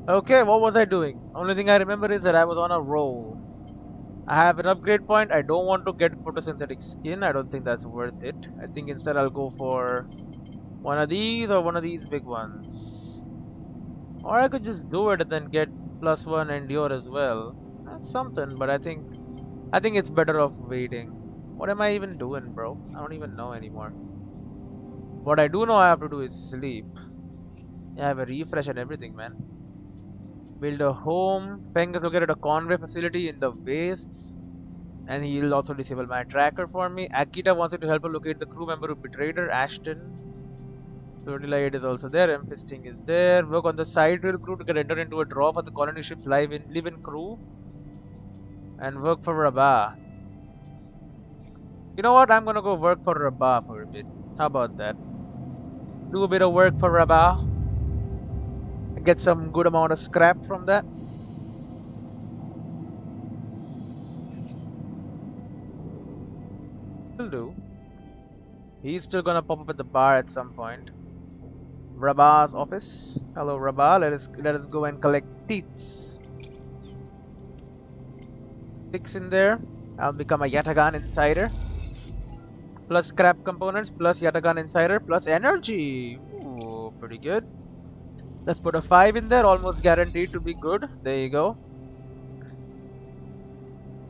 Okay, what was I doing? Only thing I remember is that I was on a roll. I have an upgrade point. I don't want to get photosynthetic skin. I don't think that's worth it. I think instead I'll go for one of these or one of these big ones. Or I could just do it and then get +1 endure as well. That's something, but I think it's better off waiting. What am I even doing, bro? I don't even know anymore. What I do know I have to do is sleep. Yeah, I have a refresh and everything, man. Build a home. Feng is located at a convoy facility in the wastes. And he'll also disable my tracker for me. Akita wants me to help her locate the crew member who betrayed her, Ashton. Light is also there. Fisting is there. Work on the side rail crew to get entered into a draw for the colony ship's live-in crew. And work for Rabah. You know what? I'm gonna go work for Rabah for a bit. How about that? Do a bit of work for Rabah. Get some good amount of scrap from that. Will do. He's still gonna pop up at the bar at some point. Rabah's office. Hello, Rabah. Let us go and collect teats. 6 in there. I'll become a Yatagan Insider. Plus scrap components, plus Yatagan Insider, plus energy. Ooh, pretty good. Let's put a 5 in there, almost guaranteed to be good. There you go.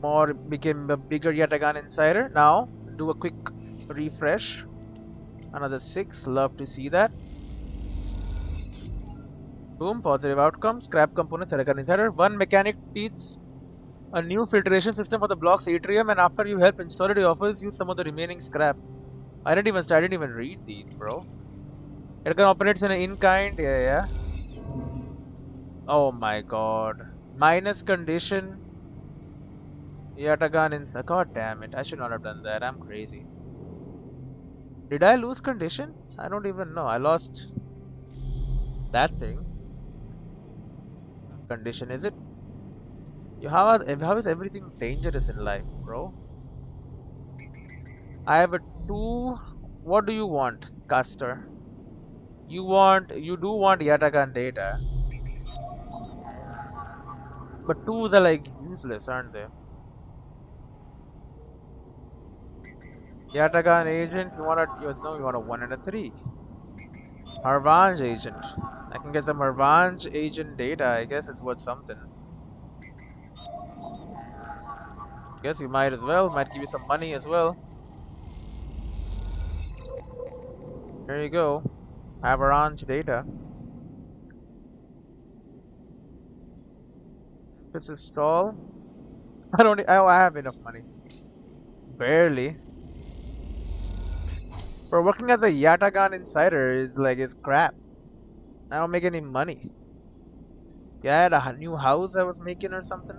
More became a bigger Yatagan Insider. Now, do a quick refresh. Another 6, love to see that. Boom, positive outcome. Scrap components, Yatagan Insider. 1 mechanic teeth. A new filtration system for the block's atrium, and after you help install it, it offers you some of the remaining scrap. I didn't even read these, bro. It can operate in an in-kind, yeah. Oh my god. Minus condition. Yatagan in. God damn it, I should not have done that. I'm crazy. Did I lose condition? I don't even know. I lost that thing. Condition, is it? How is everything dangerous in life, bro? I have a 2. What do you want, Caster? You do want Yatagan data. But 2s are like useless, aren't they? Yatagan agent, you want a 1 and a 3. Harvanj agent. I can get some Harvanj agent data, I guess it's worth something. Guess you might as well, might give you some money as well. There you go. Harvanj data. This is stall. I have enough money. Barely. For working as a Yatagan insider is crap. I don't make any money. Yeah, I had a new house I was making or something.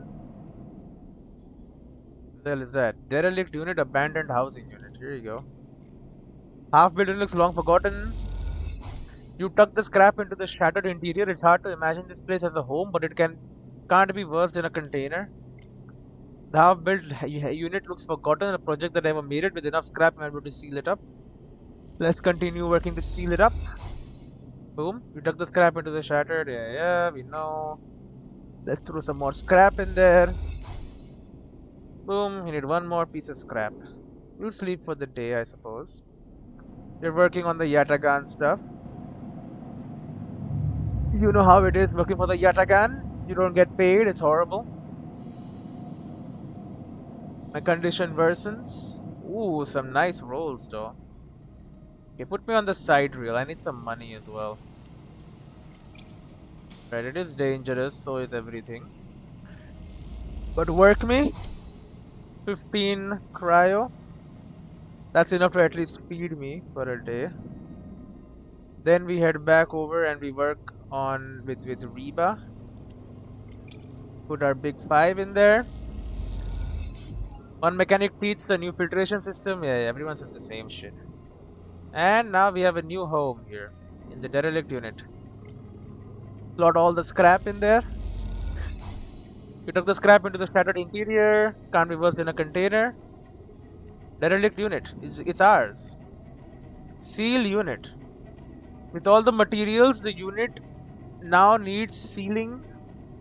What the hell is that? Derelict unit, abandoned housing unit. Here you go. Half built looks long forgotten. You tuck the scrap into the shattered interior. It's hard to imagine this place as a home, but it can't be worse in a container. The half-built unit looks forgotten. A project that never made it with enough scrap and able to seal it up. Let's continue working to seal it up. Boom. You tuck the scrap into the shattered. Yeah, we know. Let's throw some more scrap in there. Boom. You need one more piece of scrap. We'll sleep for the day, I suppose. You're working on the Yatagan stuff. You know how it is working for the Yatagan. You don't get paid. It's horrible. My condition worsens. Ooh, some nice rolls though. Okay, put me on the side reel. I need some money as well. Right, it is dangerous, so is everything. But work me. 15 cryo. That's enough to at least feed me for a day. Then we head back over and we work on with Reba. Put our big 5 in there. One mechanic teach the new filtration system. Yeah, everyone says the same shit. And now we have a new home here in the derelict unit. Slot all the scrap in there. We took the scrap into the shattered interior. Can't be worse than a container. Derelict unit. It's ours. Seal unit. With all the materials the unit now needs sealing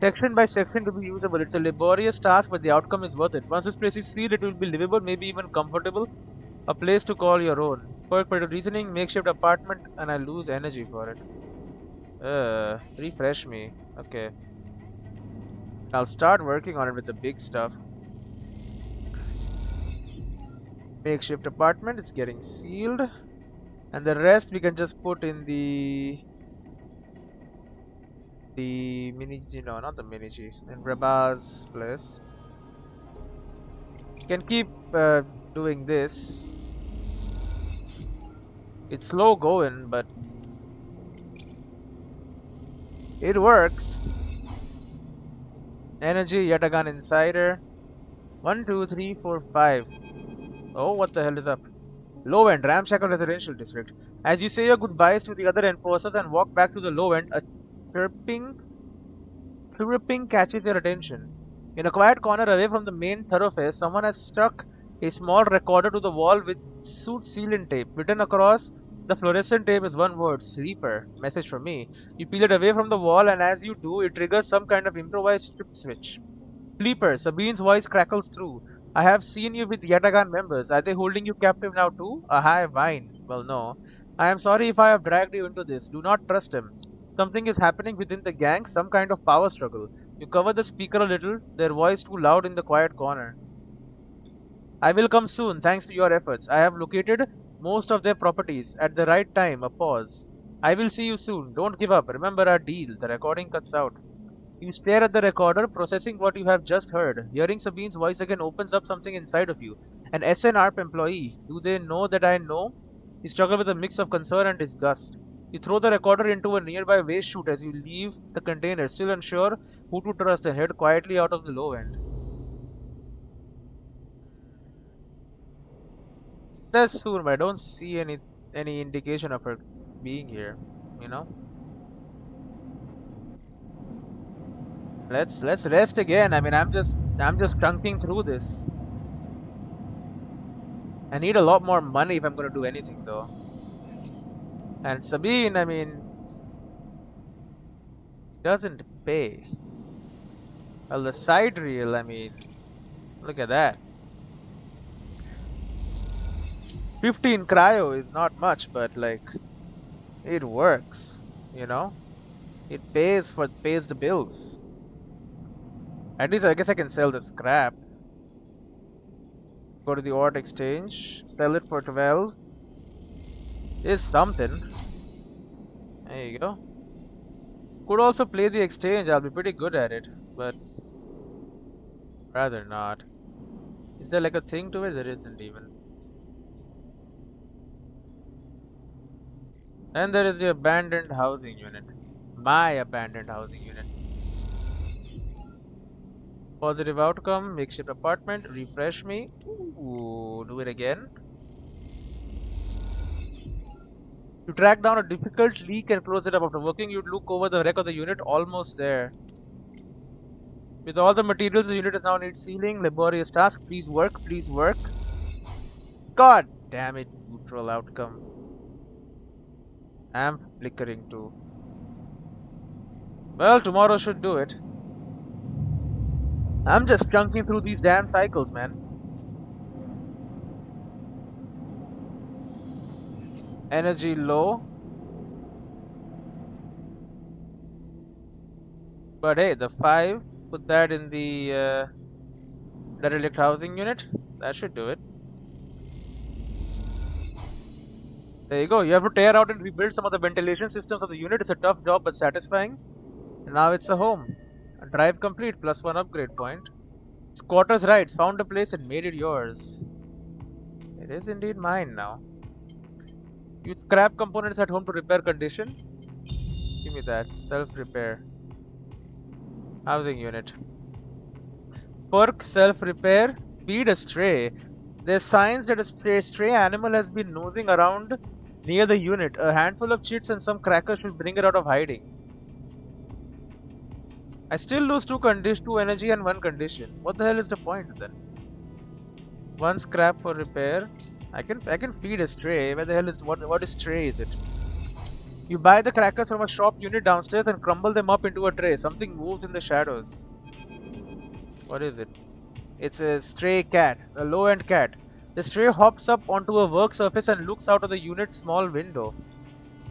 section by section to be usable. It's a laborious task, but the outcome is worth it. Once this place is sealed, it will be livable, maybe even comfortable. A place to call your own. Perk of reasoning, makeshift apartment, and I lose energy for it. Refresh me. Okay. I'll start working on it with the big stuff. Makeshift apartment, it's getting sealed. And the rest we can just put in the mini G, no, not the mini G, in Reba's place. You can keep doing this. It's slow going, but it works. Energy, Yatagan Insider. 1, 2, 3, 4, 5. Oh, what the hell is up? Low end, ramshackle residential district. As you say your goodbyes to the other enforcers and walk back to the low end, a chirping catches your attention. In a quiet corner away from the main thoroughfare, someone has stuck a small recorder to the wall with suit sealant tape. Written across the fluorescent tape is one word, sleeper. Message from me. You peel it away from the wall, and as you do, it triggers some kind of improvised strip switch. Sleeper, Sabine's voice crackles through. I have seen you with Yatagan members. Are they holding you captive now too? A high vine. Well, no. I am sorry if I have dragged you into this. Do not trust him. Something is happening within the gang, some kind of power struggle. You cover the speaker a little, their voice too loud in the quiet corner. I will come soon, thanks to your efforts. I have located most of their properties. At the right time, a pause. I will see you soon. Don't give up. Remember our deal. The recording cuts out. You stare at the recorder, processing what you have just heard. Hearing Sabine's voice again opens up something inside of you. An SNRP employee. Do they know that I know? You struggle with a mix of concern and disgust. You throw the recorder into a nearby waste chute as you leave the container, still unsure who to trust, and head quietly out of the low end. It says soon, but I don't see any indication of her being here, you know? Let's rest again. I mean, I'm just chunking through this. I need a lot more money if I'm gonna do anything though. And Sabine, I mean, doesn't pay. Well, the side reel, I mean, look at that. 15 cryo is not much, but like, it works, you know? It pays the bills. At least I guess I can sell the scrap. Go to the art exchange, sell it for 12. Is something. There you go. Could also play the exchange, I'll be pretty good at it, but rather not. Is there like a thing to it? There isn't even. And there is the abandoned housing unit. My abandoned housing unit. Positive outcome, makeshift apartment, refresh me. Ooh, do it again. You track down a difficult leak and close it up. After working, you'd look over the wreck of the unit, almost there. With all the materials, the unit does now need sealing. Laborious task. Please work, please work. God damn it, neutral outcome. I'm flickering too. Well, tomorrow should do it. I'm just chunking through these damn cycles, man. Energy low. But hey, the 5, put that in the derelict housing unit. That should do it. There you go. You have to tear out and rebuild some of the ventilation systems of the unit. It's a tough job but satisfying. And now it's a home. A drive complete, +1 upgrade point. Squatters' rights. Found a place and made it yours. It is indeed mine now. Use scrap components at home to repair condition. Give me that. Self-repair. Housing unit. Perk self-repair. Feed a stray. There's signs that a stray animal has been nosing around near the unit. A handful of chits and some crackers should bring it out of hiding. I still lose 2 energy and 1 condition. What the hell is the point then? 1 scrap for repair. I can feed a stray. Where the hell is what stray is it? You buy the crackers from a shop unit downstairs and crumble them up into a tray. Something moves in the shadows. What is it? It's a stray cat, a low-end cat. The stray hops up onto a work surface and looks out of the unit's small window.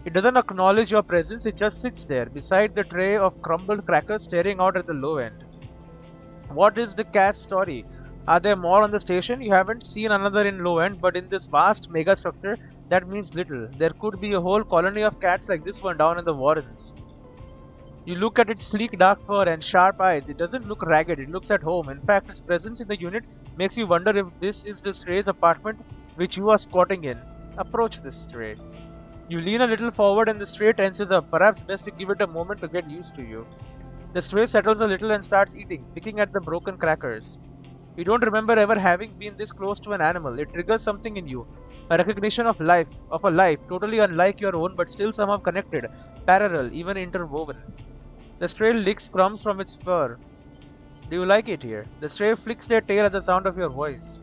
It doesn't acknowledge your presence, it just sits there, beside the tray of crumbled crackers staring out at the low end. What is the cat's story? Are there more on the station? You haven't seen another in low end, but in this vast mega structure, that means little. There could be a whole colony of cats like this one down in the Warrens. You look at its sleek dark fur and sharp eyes. It doesn't look ragged, it looks at home. In fact, its presence in the unit makes you wonder if this is the stray's apartment which you are squatting in. Approach this stray. You lean a little forward and the stray tenses up. Perhaps best to give it a moment to get used to you. The stray settles a little and starts eating, picking at the broken crackers. You don't remember ever having been this close to an animal. It triggers something in you. A recognition of life, of a life totally unlike your own but still somehow connected, parallel, even interwoven. The stray licks crumbs from its fur. Do you like it here? The stray flicks their tail at the sound of your voice.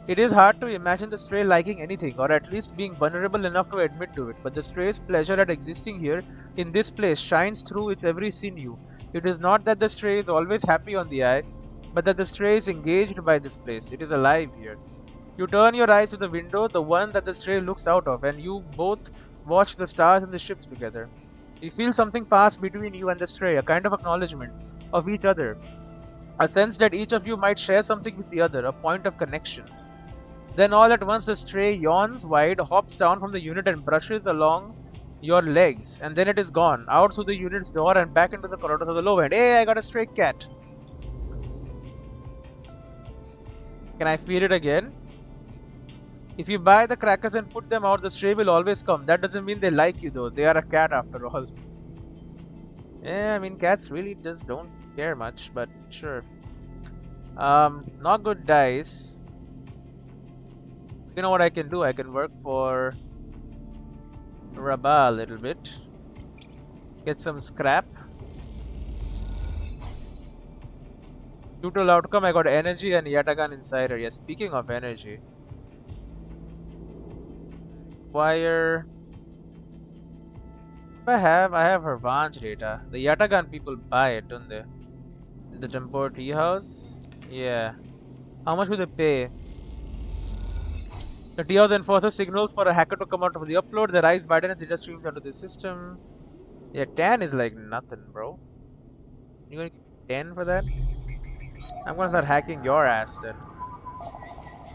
It is hard to imagine the stray liking anything, or at least being vulnerable enough to admit to it, but the stray's pleasure at existing here, in this place, shines through its every sinew. It is not that the stray is always happy on the eye, but that the stray is engaged by this place. It is alive here. You turn your eyes to the window, the one that the stray looks out of, and you both watch the stars and the ships together. You feel something pass between you and the stray, a kind of acknowledgement of each other, a sense that each of you might share something with the other, a point of connection. Then all at once the stray yawns wide, hops down from the unit and brushes along your legs, and then it is gone, out through the unit's door and back into the corridors of the low end. Hey, I got a stray cat! Can I feed it again? If you buy the crackers and put them out, the stray will always come. That doesn't mean they like you though, they are a cat after all. Yeah, I mean cats really just don't care much, but sure. Not good dice. You know what I can do? I can work for Rabah a little bit. Get some scrap. Total outcome, I got energy and Yatagan Insider. Yes, speaking of energy. Acquire. I have her Vanj data. The Yatagan people buy it, don't they? In the Tempo tea house? Yeah. How much will they pay? The tea house enforces signals for a hacker to come out of the upload. Their eyes widen as data streams onto the system. Yeah, 10 is like nothing, bro. You gonna give 10 for that? I'm gonna start hacking your ass then.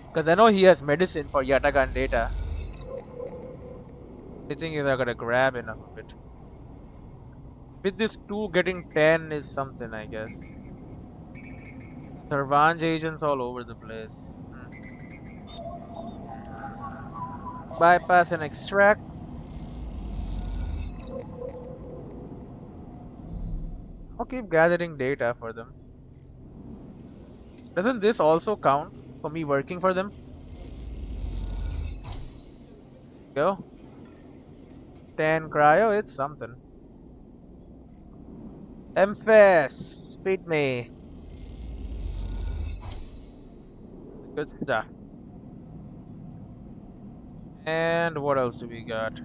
Because I know he has medicine for Yatagan data. The thing is, I gotta grab enough of it. With this 2, getting 10 is something, I guess. Servange agents all over the place. Bypass and extract. I'll keep gathering data for them. Doesn't this also count for me working for them? Go. 10 cryo, it's something. MFS, feed me. Good stuff. And what else do we got?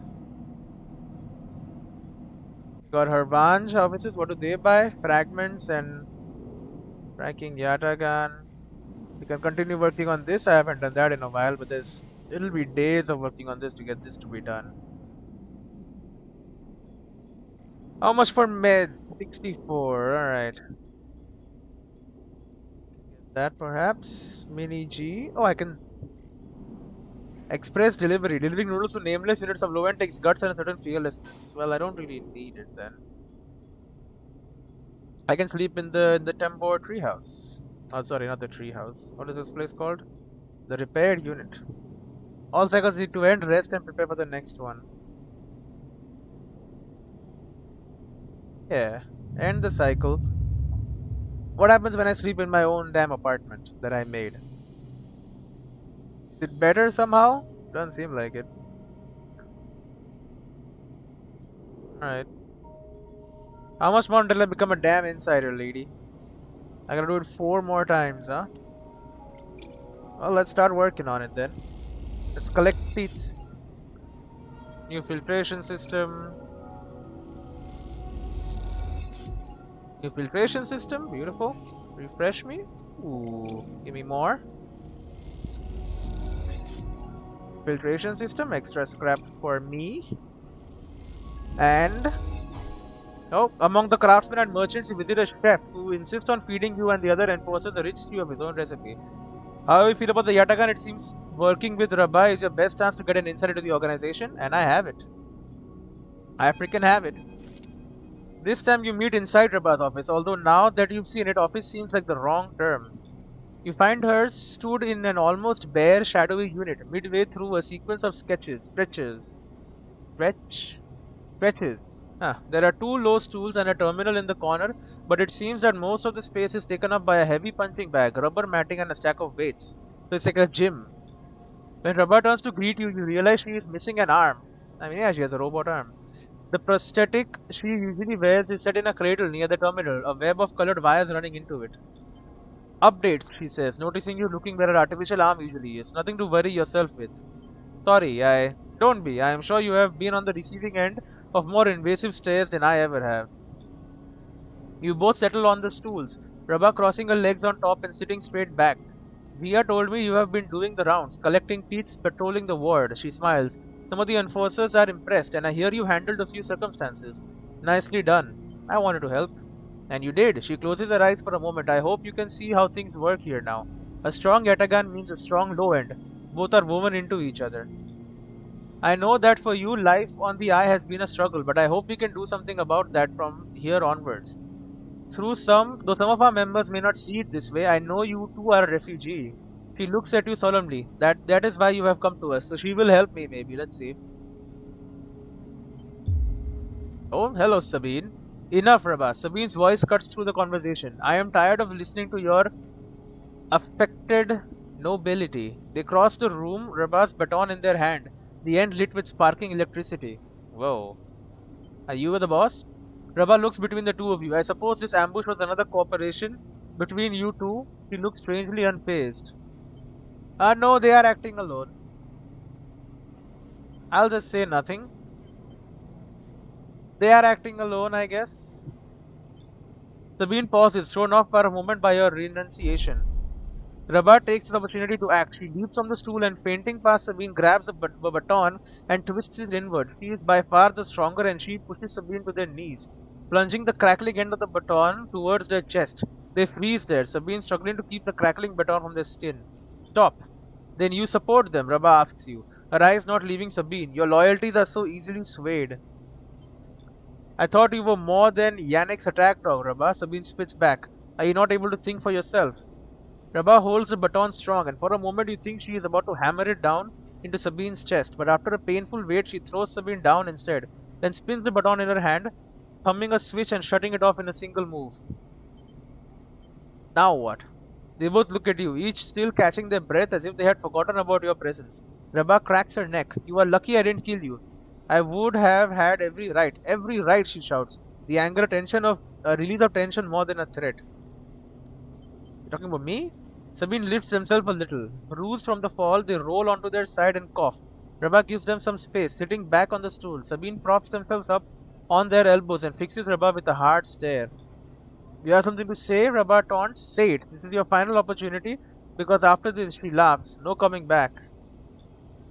Got Hervange offices. What do they buy? Fragments and tracking Yatagan. We can continue working on this. I haven't done that in a while, but it'll be days of working on this to get this to be done. How much for med? 64. Alright. That perhaps. Mini G. Oh, I can. Express delivery. Delivering noodles to nameless units of low end takes guts and a certain fearlessness. Well, I don't really need it then. I can sleep in the Tembo treehouse. Oh, sorry, not the treehouse. What is this place called? The repaired unit. All cycles need to end, rest, and prepare for the next one. Yeah, end the cycle. What happens when I sleep in my own damn apartment that I made? Is it better somehow? Doesn't seem like it. Alright. How much more until I become a damn insider, lady? I gotta do it 4 more times, huh? Well, let's start working on it then. Let's collect teeth. New filtration system. New filtration system, beautiful. Refresh me. Ooh, give me more. Filtration system, extra scrap for me. And oh, among the craftsmen and merchants, you visit a chef who insists on feeding you and the other enforces the rich stew of his own recipe. How do you feel about the Yatagan? It seems working with Rabbi is your best chance to get an insight into the organization, and I have it. I freaking have it. This time you meet inside Rabba's office, although now that you've seen it, office seems like the wrong term. You find her stood in an almost bare, shadowy unit, midway through a sequence of stretches. There are two low stools and a terminal in the corner, but it seems that most of the space is taken up by a heavy punching bag, rubber matting, and a stack of weights. So it's like a gym. When Rabba turns to greet you, you realize she is missing an arm. I mean, yeah, she has a robot arm. The prosthetic she usually wears is set in a cradle near the terminal, a web of colored wires running into it. Updates, she says, noticing you looking where her artificial arm usually is. Nothing to worry yourself with. Sorry, don't be. I am sure you have been on the receiving end of more invasive stares than I ever have. You both settle on the stools, Rabba crossing her legs on top and sitting straight back. Via told me you have been doing the rounds, collecting teats, patrolling the ward. She smiles. Some of the enforcers are impressed, and I hear you handled a few circumstances. Nicely done. I wanted to help. And you did. She closes her eyes for a moment. I hope you can see how things work here now. A strong Yatagan means a strong low end. Both are woven into each other. I know that for you, life on the eye has been a struggle, but I hope we can do something about that from here onwards. Though some of our members may not see it this way, I know you too are a refugee. She looks at you solemnly. That is why you have come to us. So she will help me, maybe. Let's see. Oh, hello, Sabine. Enough, Rabba. Sabine's voice cuts through the conversation. I am tired of listening to your affected nobility. They cross the room, Rabba's baton in their hand, the end lit with sparking electricity. Whoa. Are you the boss? Rabba looks between the two of you. I suppose this ambush was another cooperation between you two. She looks strangely unfazed. No, they are acting alone. I'll just say nothing. They are acting alone, I guess. Sabine pauses, thrown off for a moment by your renunciation. Rabba takes the opportunity to act. She leaps from the stool and, fainting past Sabine, grabs the baton and twists it inward. She is by far the stronger, and she pushes Sabine to their knees, plunging the crackling end of the baton towards their chest. They freeze there, Sabine struggling to keep the crackling baton from their skin. Stop. Then you support them, Rabba asks you, her eyes not leaving Sabine. Your loyalties are so easily swayed. I thought you were more than Yannick's attack dog, Rabba. Sabine spits back. Are you not able to think for yourself? Rabba holds the baton strong, and for a moment you think she is about to hammer it down into Sabine's chest, but after a painful wait she throws Sabine down instead, then spins the baton in her hand, thumbing a switch and shutting it off in a single move. Now what? They both look at you, each still catching their breath as if they had forgotten about your presence. Rabba cracks her neck. You are lucky I didn't kill you. I would have had every right, she shouts. The anger, tension of release of tension more than a threat. You're talking about me? Sabine lifts themselves a little. Bruised from the fall, they roll onto their side and cough. Rabba gives them some space, sitting back on the stool. Sabine props themselves up on their elbows and fixes Rabba with a hard stare. You have something to say? Rabba taunts. Say it. This is your final opportunity, because after this, she laughs. No coming back.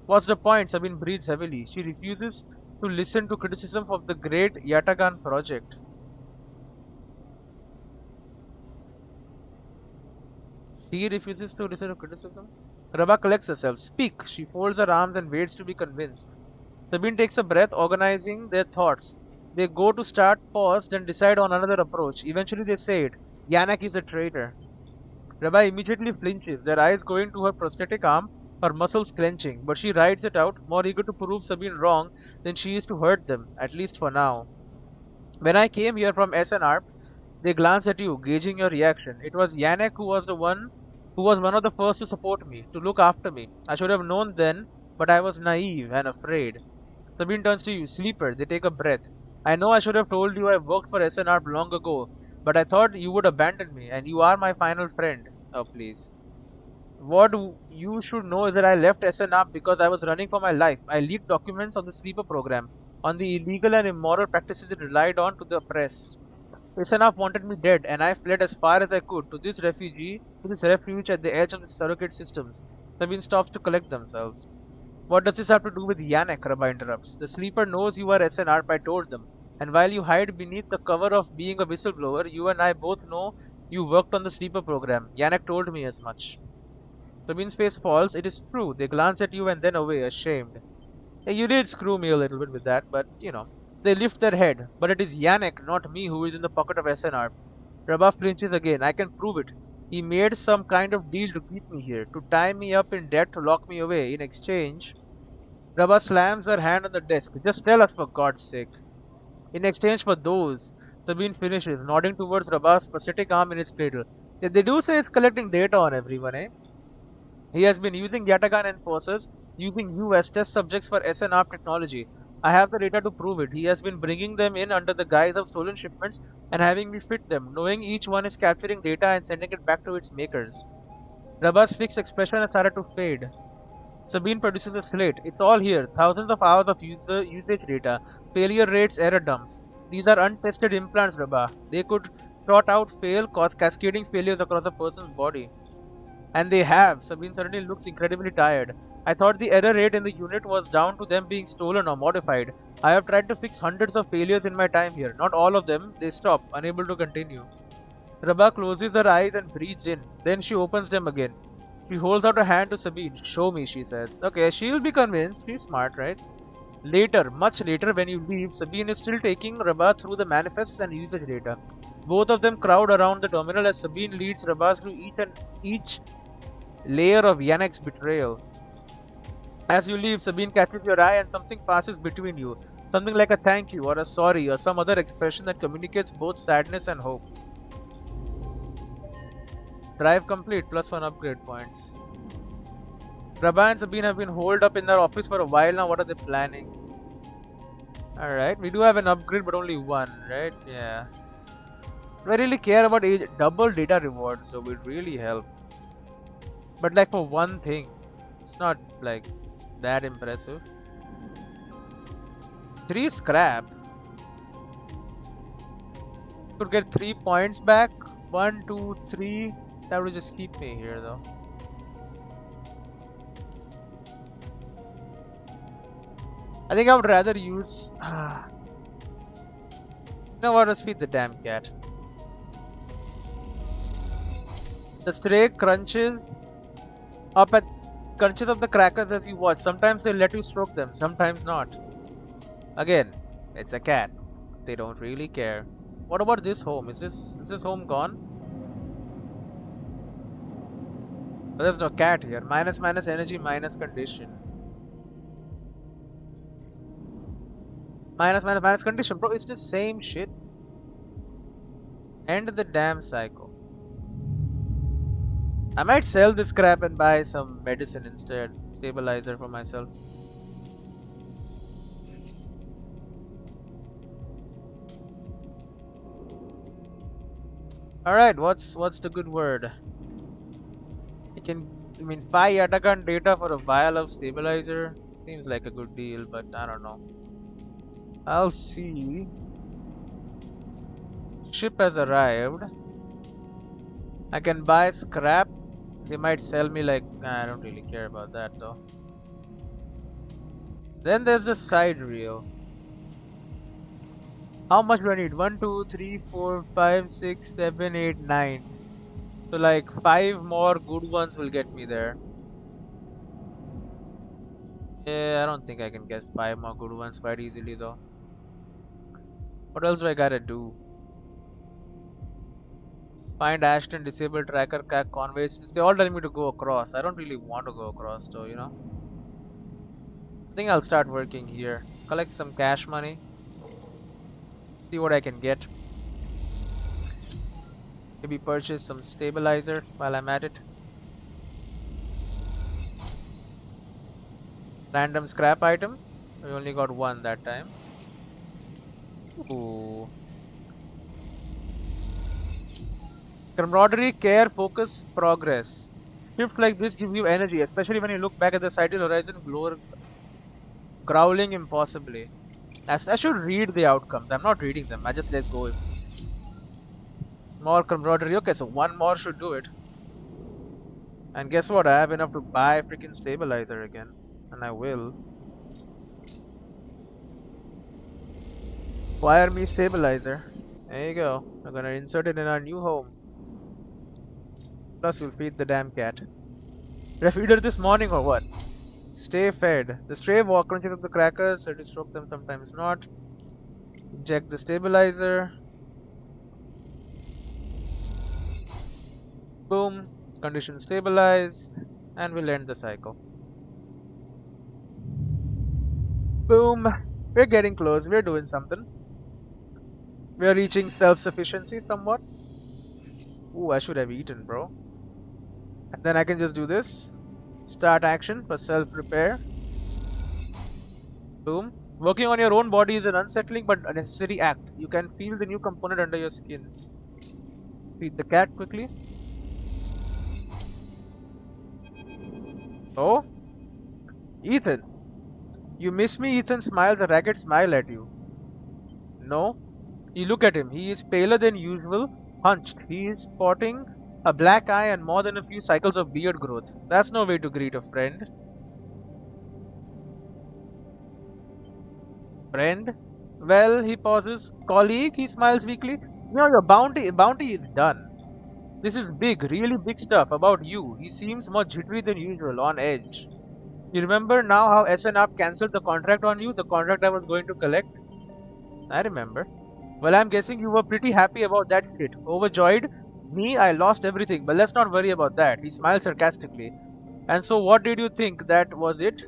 What's the point? Sabine breathes heavily. She refuses to listen to criticism of the great Yatagan project. She refuses to listen to criticism? Rabba collects herself. Speak! She folds her arms and waits to be convinced. Sabine takes a breath, organizing their thoughts. They go to start, pause, then decide on another approach. Eventually they say it. Yannick is a traitor. Rabba immediately flinches, their eyes going to her prosthetic arm, her muscles clenching. But she rides it out, more eager to prove Sabine wrong than she is to hurt them, at least for now. When I came here from SNR, they glance at you, gauging your reaction. It was Yannick who was one of the first to support me, to look after me. I should have known then, but I was naive and afraid. Sabine turns to you, sleeper. They take a breath. I know I should have told you I worked for SNR long ago, but I thought you would abandon me, and you are my final friend. Oh, please. What you should know is that I left SNR because I was running for my life. I leaked documents on the sleeper program, on the illegal and immoral practices it relied on to the press. Isanov wanted me dead, and I fled as far as I could to this refuge at the edge of the surrogate systems. Sabine stops to collect themselves. What does this have to do with Yannick? Rabbi interrupts. The sleeper knows you are SNRP, I told them. And while you hide beneath the cover of being a whistleblower, you and I both know you worked on the sleeper program. Yannick told me as much. Sabine's face falls. It is true. They glance at you and then away, ashamed. Hey, you did screw me a little bit with that, but you know. They lift their head. But it is Yannick, not me, who is in the pocket of SNR. Rabah flinches again. I can prove it. He made some kind of deal to keep me here, to tie me up in debt, to lock me away. In exchange, Rabah slams her hand on the desk. Just tell us, for God's sake. In exchange for those, Sabine finishes, nodding towards Rabah's prosthetic arm in his cradle. They do say he's collecting data on everyone, eh? He has been using Yatagan enforcers, using you as test subjects for SNR technology. I have the data to prove it. He has been bringing them in under the guise of stolen shipments and having me fit them, knowing each one is capturing data and sending it back to its makers. Rabah's fixed expression has started to fade. Sabine produces a slate. It's all here. Thousands of hours of usage data, failure rates, error dumps. These are untested implants, Rabah. They could trot out, fail, cause cascading failures across a person's body. And they have. Sabine suddenly looks incredibly tired. I thought the error rate in the unit was down to them being stolen or modified. I have tried to fix hundreds of failures in my time here. Not all of them. They stop, unable to continue. Rabah closes her eyes and breathes in. Then she opens them again. She holds out a hand to Sabine. Show me, she says. Okay, she'll be convinced. She's smart, right? Later, much later, when you leave, Sabine is still taking Rabah through the manifests and usage data. Both of them crowd around the terminal as Sabine leads Rabah through each layer of Yannick's betrayal. As you leave, Sabine catches your eye and something passes between you. Something like a thank you or a sorry or some other expression that communicates both sadness and hope. Drive complete, +1 upgrade points. Rabah and Sabine have been holed up in their office for a while now. What are they planning? Alright, we do have an upgrade but only one, right? Yeah. Do I really care about double data rewards? So it would really help. But like for one thing, it's not like that impressive. 3 scrap. Could get 3 points back. 1, 2, 3. That would just keep me here though. I think I would rather use. You know what? Let's feed the damn cat. The stray crunches up the crackers as you watch. Sometimes they let you stroke them, sometimes not. Again, it's a cat. They don't really care. What about this home? Is this home gone? Oh, there's no cat here. Minus energy, minus condition. Minus condition. Bro, it's the same shit. End the damn cycle. I might sell this crap and buy some medicine instead. Stabilizer for myself. Alright, what's the good word? I mean 5 Yatagan data for a vial of stabilizer. Seems like a good deal, but I don't know. I'll see. Ship has arrived. I can buy scrap. They might sell me like, I don't really care about that though. Then there's the side reel. How much do I need? 1, 2, 3, 4, 5, 6, 7, 8, 9. So like 5 more good ones will get me there. Yeah, I don't think I can get 5 more good ones quite easily though. What else do I gotta do? Find Ashton, disable tracker, conveys. They all tell me to go across. I don't really want to go across though, you know. I think I'll start working here. Collect some cash money. See what I can get. Maybe purchase some stabilizer while I'm at it. Random scrap item. We only got 1 that time. Ooh. Camaraderie, care, focus, progress. Shifts like this give you energy, especially when you look back at the sighted horizon growling impossibly. I should read the outcomes. I'm not reading them. I just let go. More camaraderie. Okay, so one more should do it. And guess what? I have enough to buy a freaking stabilizer again. And I will. Wire me stabilizer. There you go. I'm gonna insert it in our new home. Plus we'll feed the damn cat. Did I feed her this morning or what? Stay fed. The stray walk crunching up the crackers, so to stroke them sometimes not. Inject the stabilizer. Boom. Condition stabilized. And we'll end the cycle. Boom. We're getting close. We're doing something. We're reaching self-sufficiency somewhat. Ooh, I should have eaten, bro. And then I can just do this. Start action for self-repair. Boom. Working on your own body is an unsettling but a necessary act. You can feel the new component under your skin. Feed the cat quickly. Oh? Ethan. You miss me? Ethan smiles a ragged smile at you. No. You look at him. He is paler than usual, hunched. He is sporting a black eye and more than a few cycles of beard growth. That's no way to greet a friend. Friend? Well, he pauses. Colleague? He smiles weakly. You know, your bounty is done. This is big, really big stuff about you. He seems more jittery than usual, on edge. You remember now how SNR cancelled the contract on you? The contract I was going to collect? I remember. Well, I'm guessing you were pretty happy about that shit. Overjoyed? Me, I lost everything, but let's not worry about that. He smiles sarcastically. And so what did you think? That was it?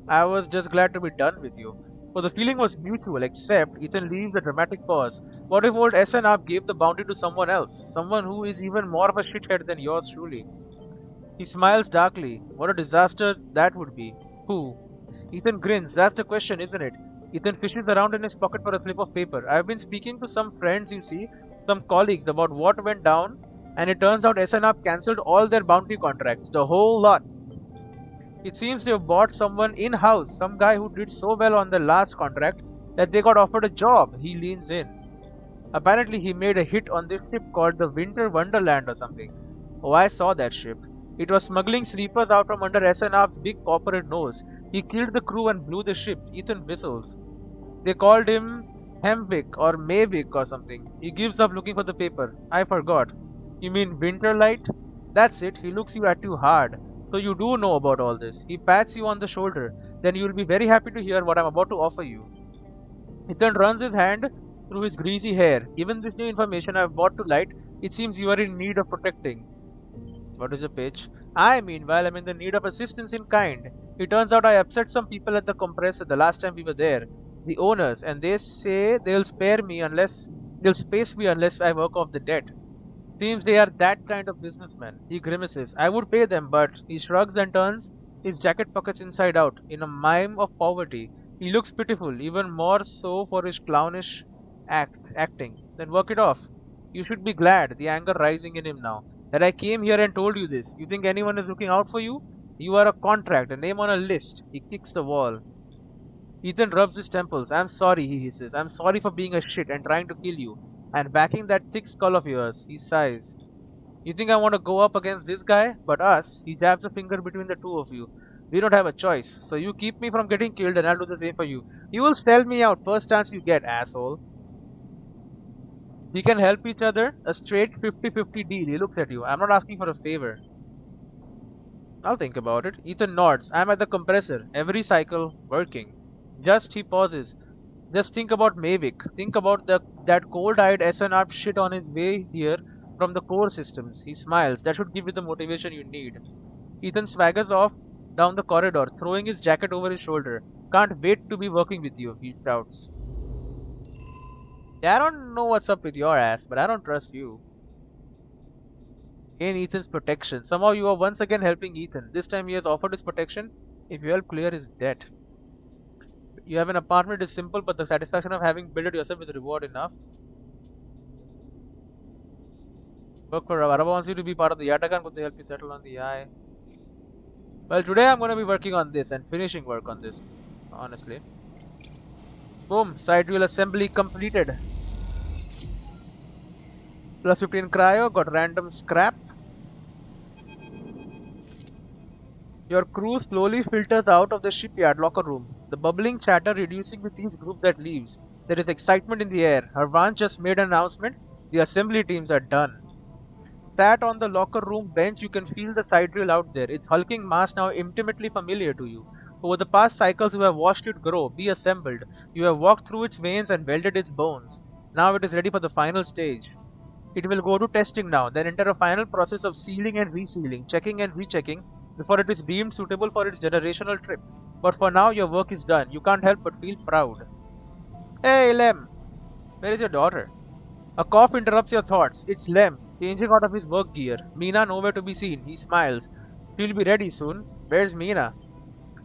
I was just glad to be done with you. For the feeling was mutual, except Ethan leaves a dramatic pause. What if old SNR gave the bounty to someone else? Someone who is even more of a shithead than yours truly. He smiles darkly. What a disaster that would be. Who? Ethan grins. That's the question, isn't it? Ethan fishes around in his pocket for a slip of paper. I've been speaking to some friends, you see, some colleagues about what went down, and it turns out SNR cancelled all their bounty contracts, the whole lot. It seems they've bought someone in-house, some guy who did so well on the last contract that they got offered a job. He leans in. Apparently he made a hit on this ship called the Winter Wonderland or something. Oh, I saw that ship. It was smuggling sleepers out from under SNR's big corporate nose. He killed the crew and blew the ship. Ethan whistles. They called him Hemwick or Maywick or something. He gives up looking for the paper. I forgot. You mean Winterlight? That's it. He looks at you hard. So you do know about all this. He pats you on the shoulder. Then you will be very happy to hear what I'm about to offer you. Ethan runs his hand through his greasy hair. Given this new information I've brought to light, it seems you are in need of protecting. What is the pitch? I meanwhile am in the need of assistance in kind. It turns out I upset some people at the compressor the last time we were there. The owners, and they say they'll space me unless I work off the debt. Seems they are that kind of businessman. He grimaces. I would pay them, but he shrugs and turns his jacket pockets inside out in a mime of poverty. He looks pitiful, even more so for his clownish acting. Then work it off. You should be glad, the anger rising in him now, that I came here and told you this. You think anyone is looking out for you? You are a contract, a name on a list. He kicks the wall. Ethan rubs his temples. I'm sorry, he hisses. I'm sorry for being a shit and trying to kill you. And backing that thick skull of yours. He sighs. You think I want to go up against this guy? But us? He jabs a finger between the two of you. We don't have a choice. So you keep me from getting killed and I'll do the same for you. You will sell me out first chance you get, asshole. We can help each other. A straight 50-50 deal. He looks at you. I'm not asking for a favor. I'll think about it. Ethan nods. I'm at the compressor. Every cycle working. He pauses. Just think about Mavic. Think about that cold-eyed SNR shit on his way here from the core systems. He smiles. That should give you the motivation you need. Ethan swaggers off down the corridor, throwing his jacket over his shoulder. Can't wait to be working with you, he shouts. Yeah, I don't know what's up with your ass, but I don't trust you. Gain Ethan's protection. Somehow you are once again helping Ethan. This time he has offered his protection if you help clear his debt. You have an apartment is simple, but the satisfaction of having built it yourself is reward enough. Work for Araba wants you to be part of the Yatagan. Could they help you settle on the eye? Well, today I'm going to be working on this and finishing work on this, honestly. Boom, side wheel assembly completed. Plus 15 cryo, got random scrap. Your crew slowly filters out of the shipyard locker room, the bubbling chatter reducing with each group that leaves. There is excitement in the air. Harvan just made an announcement. The assembly teams are done. Sat on the locker room bench, you can feel the sidereal out there, its hulking mass now intimately familiar to you. Over the past cycles, you have watched it grow, be assembled. You have walked through its veins and welded its bones. Now it is ready for the final stage. It will go to testing now, then enter a final process of sealing and resealing, checking and rechecking before it is deemed suitable for its generational trip. But for now, your work is done. You can't help but feel proud. Hey, Lem, where is your daughter? A cough interrupts your thoughts. It's Lem, changing out of his work gear. Meena nowhere to be seen. He smiles. She'll be ready soon. Where's Meena?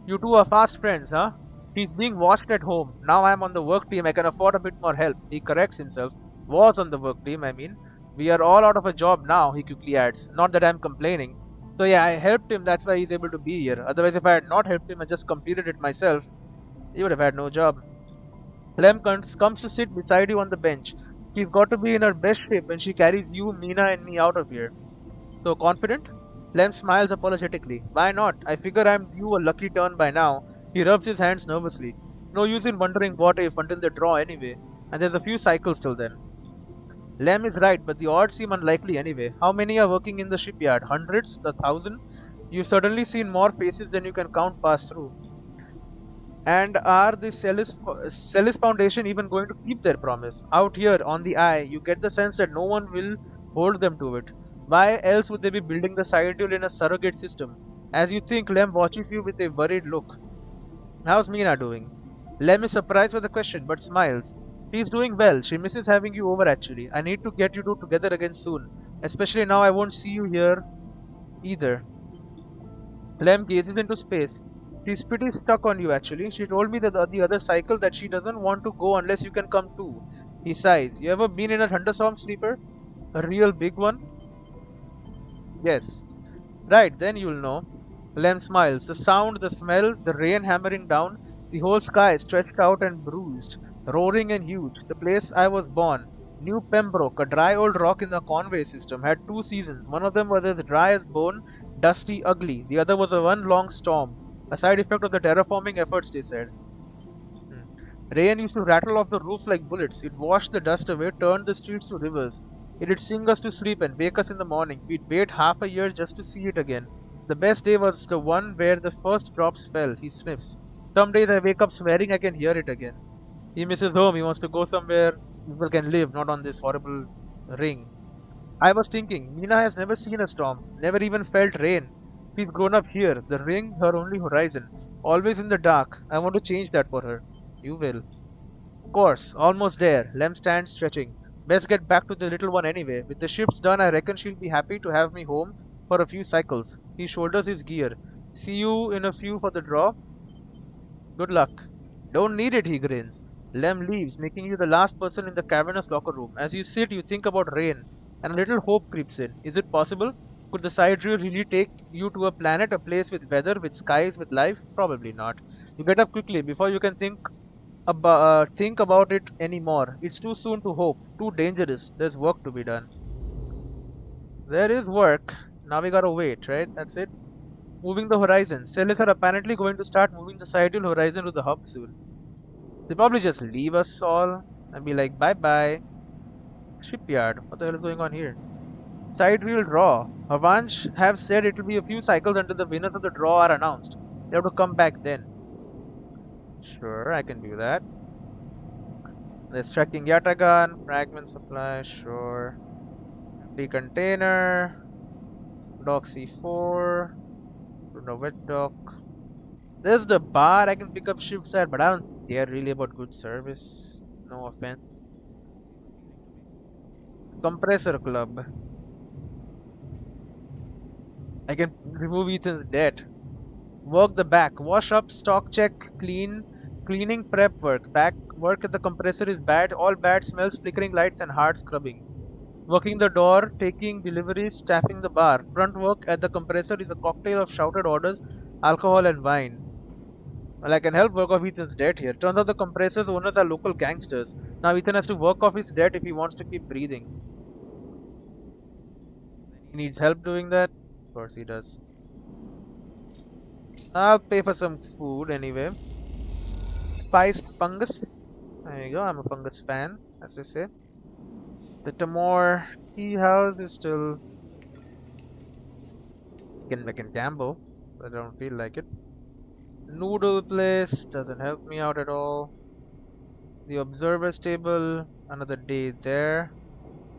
You two are fast friends, huh? He's being watched at home. Now I'm on the work team. I can afford a bit more help. He corrects himself. Was on the work team, I mean. We are all out of a job now, he quickly adds. Not that I'm complaining. So yeah, I helped him. That's why he's able to be here. Otherwise, if I had not helped him and just completed it myself, he would have had no job. Clem comes to sit beside you on the bench. She's got to be in her best shape when she carries you, Meena, and me out of here. So confident? Clem smiles apologetically. Why not? I figure I'm due a lucky turn by now. He rubs his hands nervously. No use in wondering what if until the draw anyway. And there's a few cycles till then. Lem is right, but the odds seem unlikely anyway. How many are working in the shipyard? Hundreds? A thousand? You've certainly seen more faces than you can count pass through. And are the Celis Foundation even going to keep their promise? Out here on the eye, you get the sense that no one will hold them to it. Why else would they be building the Sidereal in a surrogate system? As you think, Lem watches you with a worried look. How's Meena doing? Lem is surprised by the question but smiles. She's doing well. She misses having you over actually. I need to get you two together again soon. Especially now I won't see you here either. Lem gazes into space. She's pretty stuck on you actually. She told me that the other cycle that she doesn't want to go unless you can come too. He sighs. You ever been in a thunderstorm, Sleeper? A real big one? Yes. Right, then you'll know. Lem smiles. The sound, the smell, the rain hammering down, the whole sky stretched out and bruised, roaring and huge. The place I was born, New Pembroke, a dry old rock in the Conway system, had two seasons. One of them was as dry as bone, dusty, ugly. The other was a one long storm, a side effect of the terraforming efforts, they said. Rain used to rattle off the roofs like bullets. It washed the dust away, turned the streets to rivers. It'd sing us to sleep and wake us in the morning. We'd wait half a year just to see it again. The best day was the one where the first drops fell. He sniffs. Some days I wake up swearing I can hear it again. He misses home. He wants to go somewhere people can live, not on this horrible ring. I was thinking, Meena has never seen a storm, never even felt rain. She's grown up here, the ring, her only horizon. Always in the dark. I want to change that for her. You will. Of course, almost there. Lem stands stretching. Best get back to the little one anyway. With the shifts done, I reckon she'll be happy to have me home for a few cycles. He shoulders his gear. See you in a few for the draw. Good luck. Don't need it, he grins. Lem leaves, making you the last person in the cavernous locker room. As you sit, you think about rain, and a little hope creeps in. Is it possible? Could the Sidereal really take you to a planet, a place with weather, with skies, with life? Probably not. You get up quickly before you can think about it anymore. It's too soon to hope, too dangerous. There's work to be done. There is work. Now we gotta wait, right? That's it. Moving the horizon. Sailors are apparently going to start moving the Sidereal horizon to the hub soon. They probably just leave us all and be like, bye bye. Shipyard. What the hell is going on here? Sidereal draw. Havansh have said it will be a few cycles until the winners of the draw are announced. They have to come back then. Sure, I can do that. There's tracking Yatagan, fragment supply, sure. Empty container, dock C4, no wet dock. There's the bar I can pick up shifts at, but I don't care really about good service. No offense. Compressor club. I can remove Ethan's debt. Work the back. Wash up, stock check, cleaning prep work. Back work at the compressor is bad. All bad smells, flickering lights and hard scrubbing. Working the door, taking deliveries, staffing the bar. Front work at the compressor is a cocktail of shouted orders, alcohol and wine. Well, I can help work off Ethan's debt here. Turns out the compressor's owners are local gangsters. Now Ethan has to work off his debt if he wants to keep breathing. He needs help doing that? Of course he does. I'll pay for some food anyway. Spiced fungus. There you go, I'm a fungus fan, as they say. The Tamor tea house is still... I can gamble, but I don't feel like it. Noodle place doesn't help me out at all. The observer's table, another day there.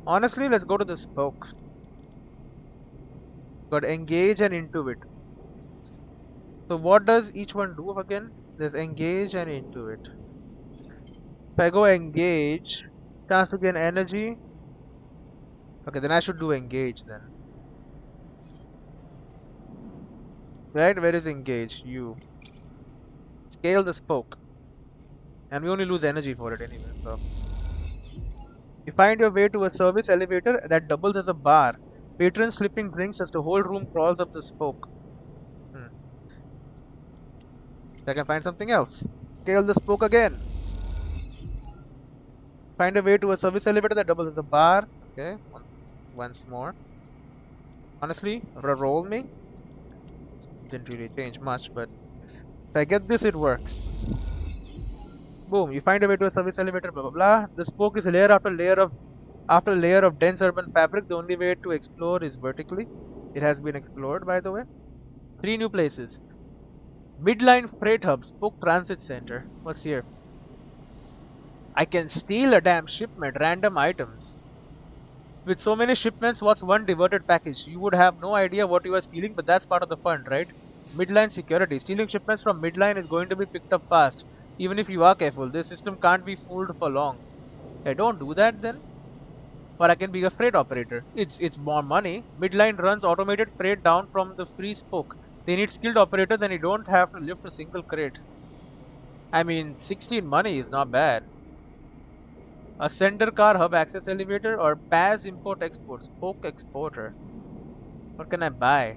Honestly, let's go to the spoke. Got engage and intuit. So what does each one do again? There's engage and intuit. If I go engage, chance to gain energy. Okay, then I should do engage then. Right? Where is engage? You. Scale the spoke. And we only lose energy for it anyway, so. You find your way to a service elevator that doubles as a bar. Patrons slipping drinks as the whole room crawls up the spoke. I can find something else. Scale the spoke again. Find a way to a service elevator that doubles as a bar. Okay, once more. Honestly, roll me. Didn't really change much, but if I get this, it works. Boom, you find a way to a service elevator, blah blah blah. The spoke is layer after layer of dense urban fabric. The only way to explore is vertically. It has been explored, by the way. 3 new places. Midline Freight Hub, Spoke Transit Center. What's here? I can steal a damn shipment, random items. With so many shipments, what's one diverted package? You would have no idea what you are stealing, but that's part of the fun, right? Midline security. Stealing shipments from midline is going to be picked up fast. Even if you are careful, this system can't be fooled for long. I don't do that then. Or I can be a freight operator. It's more money. Midline runs automated freight down from the free spoke. They need skilled operators and you don't have to lift a single crate. I mean, 16 money is not bad. A center car hub access elevator or PAS import export, spoke exporter. What can I buy?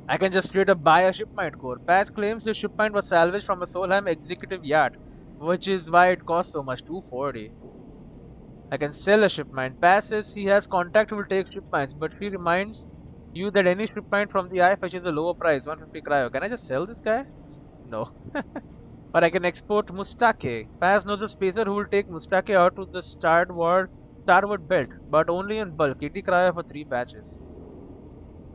I can just straight up buy a shipment core. PAS claims the shipment was salvaged from a Solheim executive yacht, which is why it costs so much, 240. I can sell a shipment. PAS says he has contact who will take shipments, but he reminds you that any shipment from the eye fetches a lower price, 150 cryo. Can I just sell this guy? No. But I can export Mustake. Paz knows a spacer who will take Mustake out to the starboard belt, but only in bulk. 80 cryo for 3 batches.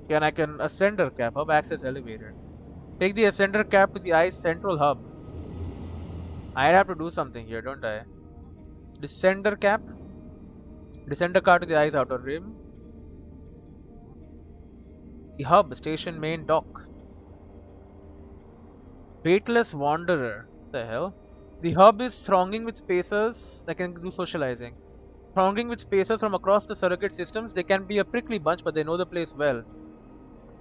Okay, and I can ascender cap, hub access elevator. Take the ascender cap to the ice central hub. I have to do something here, don't I? Descender cap. Descender car to the ice outer rim. The hub, station main dock. Weightless wanderer. What the hell? The hub is thronging with spacers that can do socializing. Thronging with spacers from across the surrogate systems, they can be a prickly bunch, but they know the place well.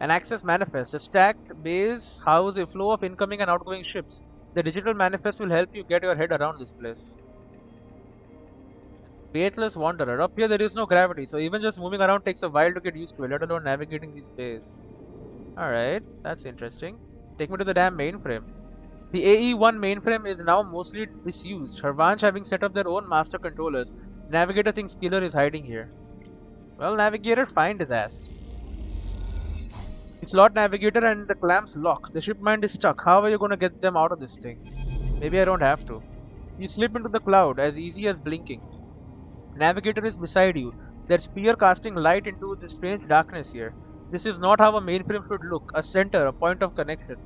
An access manifest. A stacked bays house a flow of incoming and outgoing ships. The digital manifest will help you get your head around this place. Weightless wanderer. Up here there is no gravity, so even just moving around takes a while to get used to it, let alone navigating these bays. Alright, that's interesting. Take me to the damn mainframe. The AE-1 mainframe is now mostly disused, Harvanch having set up their own master controllers. Navigator thinks Killer is hiding here. Well, Navigator, find his ass. The slot Navigator and the clamps lock. The shipment is stuck. How are you gonna get them out of this thing? Maybe I don't have to. You slip into the cloud, as easy as blinking. Navigator is beside you, their spear casting light into the strange darkness here. This is not how a mainframe should look, a center, a point of connection.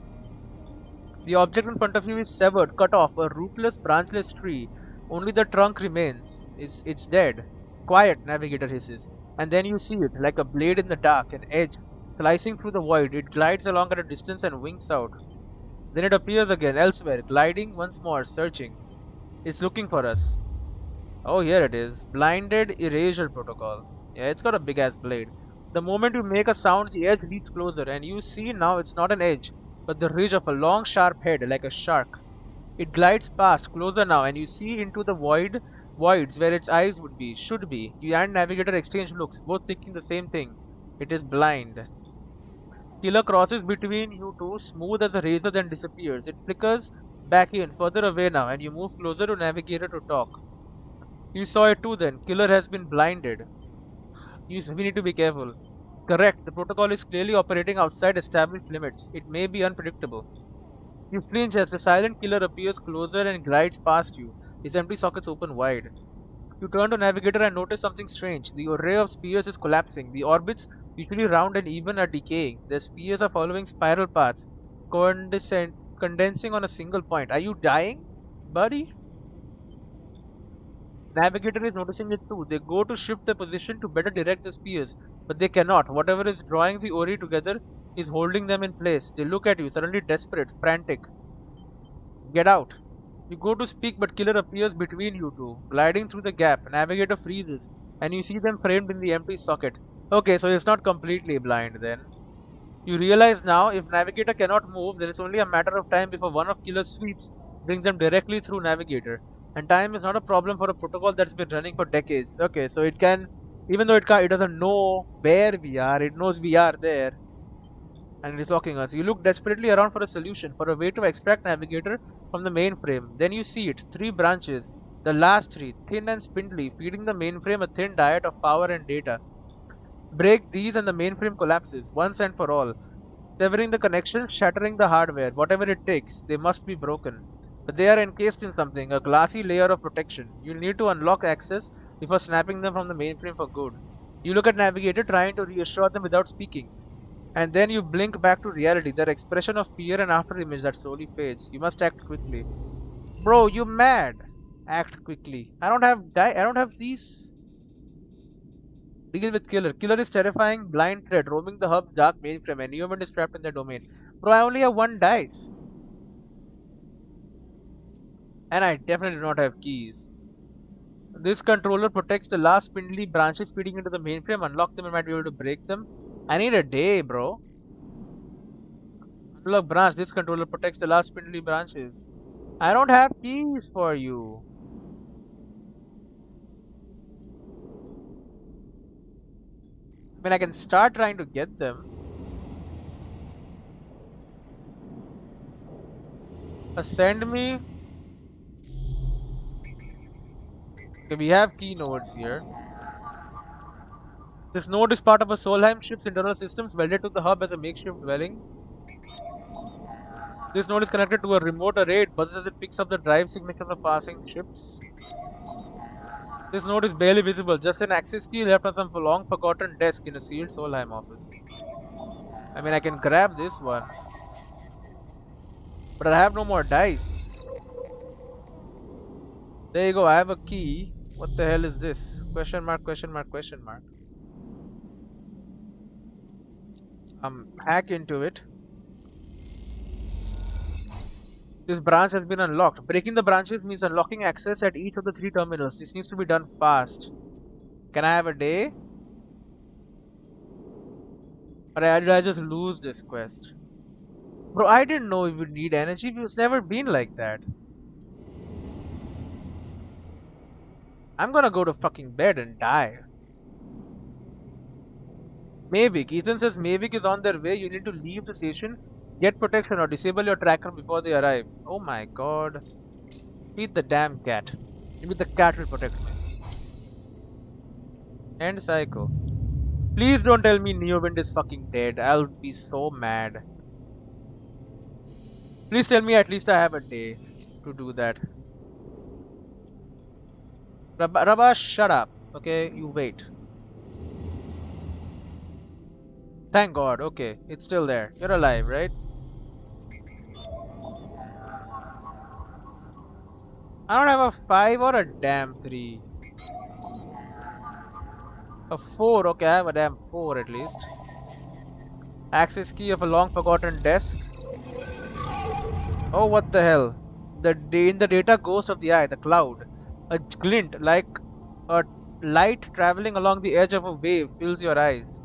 The object in front of you is severed, cut off, a rootless, branchless tree. Only the trunk remains. It's dead. Quiet, Navigator hisses. And then you see it, like a blade in the dark, an edge. Slicing through the void, it glides along at a distance and winks out. Then it appears again, elsewhere, gliding once more, searching. It's looking for us. Oh, here it is. Blinded Erasure Protocol. Yeah, it's got a big ass blade. The moment you make a sound, the edge leads closer, and you see now it's not an edge, but the ridge of a long sharp head, like a shark. It glides past, closer now, and you see into the voids where its eyes should be. You and Navigator exchange looks, both thinking the same thing. It is blind. Killer crosses between you two, smooth as a razor, then disappears. It flickers back in, further away now, and you move closer to Navigator to talk. You saw it too then. Killer has been blinded. We need to be careful. Correct, the protocol is clearly operating outside established limits. It may be unpredictable. You flinch as the silent killer appears closer and glides past you, his empty sockets open wide. You turn to Navigator and notice something strange. The array of spheres is collapsing. The orbits, usually round and even, are decaying. The spheres are following spiral paths, condensing on a single point. Are you dying, buddy? Navigator is noticing it too. They go to shift their position to better direct the spheres, but they cannot. Whatever is drawing the Ori together is holding them in place. They look at you, suddenly desperate, frantic. Get out. You go to speak, but Killer appears between you two, gliding through the gap. Navigator freezes, and you see them framed in the empty socket. Okay, so it's not completely blind then. You realize now, if Navigator cannot move, then it's only a matter of time before one of Killer's sweeps brings them directly through Navigator. And time is not a problem for a protocol that's been running for decades. Okay, so it can, even though it doesn't know where we are, it knows we are there. And it is talking us. You look desperately around for a solution, for a way to extract Navigator from the mainframe. Then you see it, 3 branches. The last 3, thin and spindly, feeding the mainframe a thin diet of power and data. Break these and the mainframe collapses, once and for all. Severing the connections, shattering the hardware, whatever it takes, they must be broken. But they are encased in something, a glassy layer of protection. You'll need to unlock access before snapping them from the mainframe for good. You look at Navigator, trying to reassure them without speaking. And then you blink back to reality, their expression of fear and afterimage that slowly fades. You must act quickly. Bro, you mad? Act quickly. I don't have these. Deal with Killer. Killer is terrifying blind threat roaming the hub's dark mainframe and human is trapped in their domain. Bro, I only have 1 dice. And I definitely do not have keys. This controller protects the last spindly branches feeding into the mainframe. Unlock them and might be able to break them. I need a day, bro. Unlock branch. This controller protects the last spindly branches. I don't have keys for you. I mean, I can start trying to get them. Send me. Okay, we have key nodes here. This node is part of a Solheim ship's internal systems welded to the hub as a makeshift dwelling. This node is connected to a remote array. It buzzes as it picks up the drive signatures of passing ships. This node is barely visible, just an access key left on some long forgotten desk in a sealed Solheim office. I mean, I can grab this one. But I have no more dice. There you go, I have a key. What the hell is this? Question mark, question mark, question mark. Hack into it. This branch has been unlocked. Breaking the branches means unlocking access at each of the 3 terminals. This needs to be done fast. Can I have a day? Or did I just lose this quest? Bro, I didn't know we would need energy. It's never been like that. I'm gonna go to fucking bed and die. Mavic. Ethan says Mavic is on their way. You need to leave the station, get protection or disable your tracker before they arrive. Oh my god. Feed the damn cat. Maybe the cat will protect me. And Psycho. Please don't tell me Neowind is fucking dead. I'll be so mad. Please tell me at least I have a day to do that. Rabba, shut up. Okay, you wait. Thank God. Okay, it's still there. You're alive, right? I don't have a 5 or a damn 3. A 4. Okay, I have a damn 4 at least. Access key of a long forgotten desk. Oh, what the hell? In the data ghost of the eye, the cloud. A glint like a light traveling along the edge of a wave fills your eyes.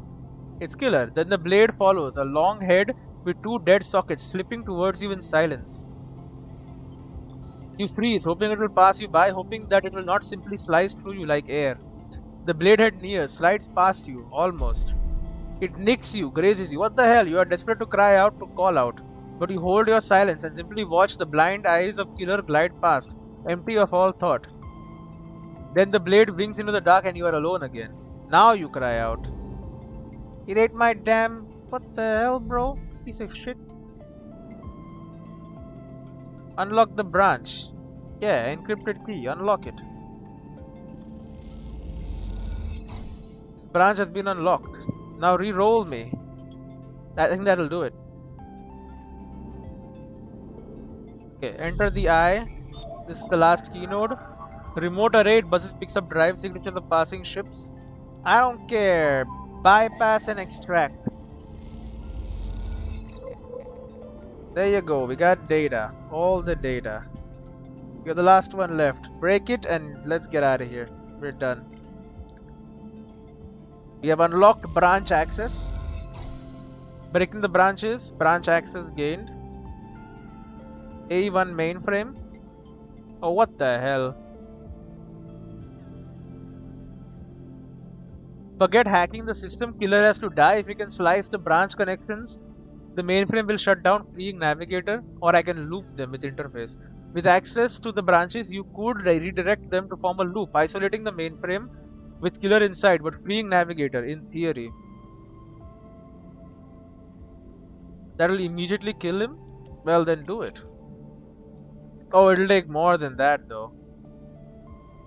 It's Killer. Then the blade follows, a long head with 2 dead sockets slipping towards you in silence. You freeze, hoping it will pass you by, hoping that it will not simply slice through you like air. The blade head nears, slides past you, almost. It nicks you, grazes you. What the hell? You are desperate to cry out, to call out. But you hold your silence and simply watch the blind eyes of Killer glide past, empty of all thought. Then the blade brings into the dark and you are alone again. Now you cry out. It ate my damn... What the hell, bro? Piece of shit. Unlock the branch. Yeah, encrypted key. Unlock it. Branch has been unlocked. Now re-roll me. I think that'll do it. Okay, enter the eye. This is the last key node. Remote array, buses picks up drive signature of passing ships. I don't care. Bypass and extract. There you go. We got data. All the data. You're the last one left. Break it and let's get out of here. We're done. We have unlocked branch access. Breaking the branches. Branch access gained. A1 mainframe. Oh, what the hell? Forget hacking the system. Killer has to die. If we can slice the branch connections, the mainframe will shut down, freeing navigator, or I can loop them with interface. With access to the branches, you could redirect them to form a loop, isolating the mainframe with killer inside, but freeing navigator, in theory. That'll immediately kill him? Well, then do it. Oh, it'll take more than that, though.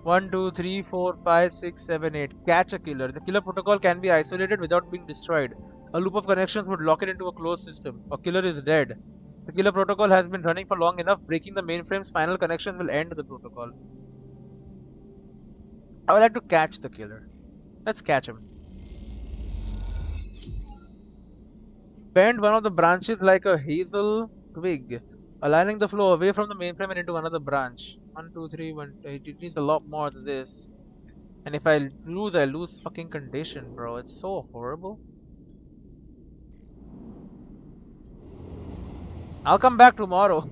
1, 2, 3, 4, 5, 6, 7, 8. Catch a killer. The killer protocol can be isolated without being destroyed. A loop of connections would lock it into a closed system. A killer is dead. The killer protocol has been running for long enough. Breaking the mainframe's final connection will end the protocol. I would like to catch the killer. Let's catch him. Bend one of the branches like a hazel twig, aligning the flow away from the mainframe and into another branch. 1, 2, 3, 1, 8. It needs a lot more than this. And if I lose fucking condition, bro. It's so horrible. I'll come back tomorrow.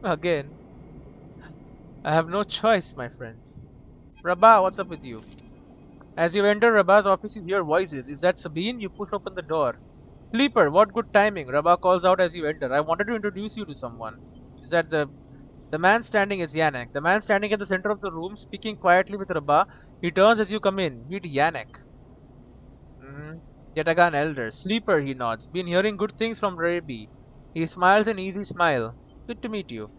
Again. I have no choice, my friends. Rabah, what's up with you? As you enter Rabah's office, you hear voices. Is that Sabine? You push open the door. Sleeper, what good timing. Rabah calls out as you enter. I wanted to introduce you to someone. Is that the man standing is Yannick. The man standing at the center of the room, speaking quietly with Rabah. He turns as you come in. Meet Yannick. Yatagan Elder. Sleeper, he nods. Been hearing good things from Rabi. He smiles an easy smile. Good to meet you.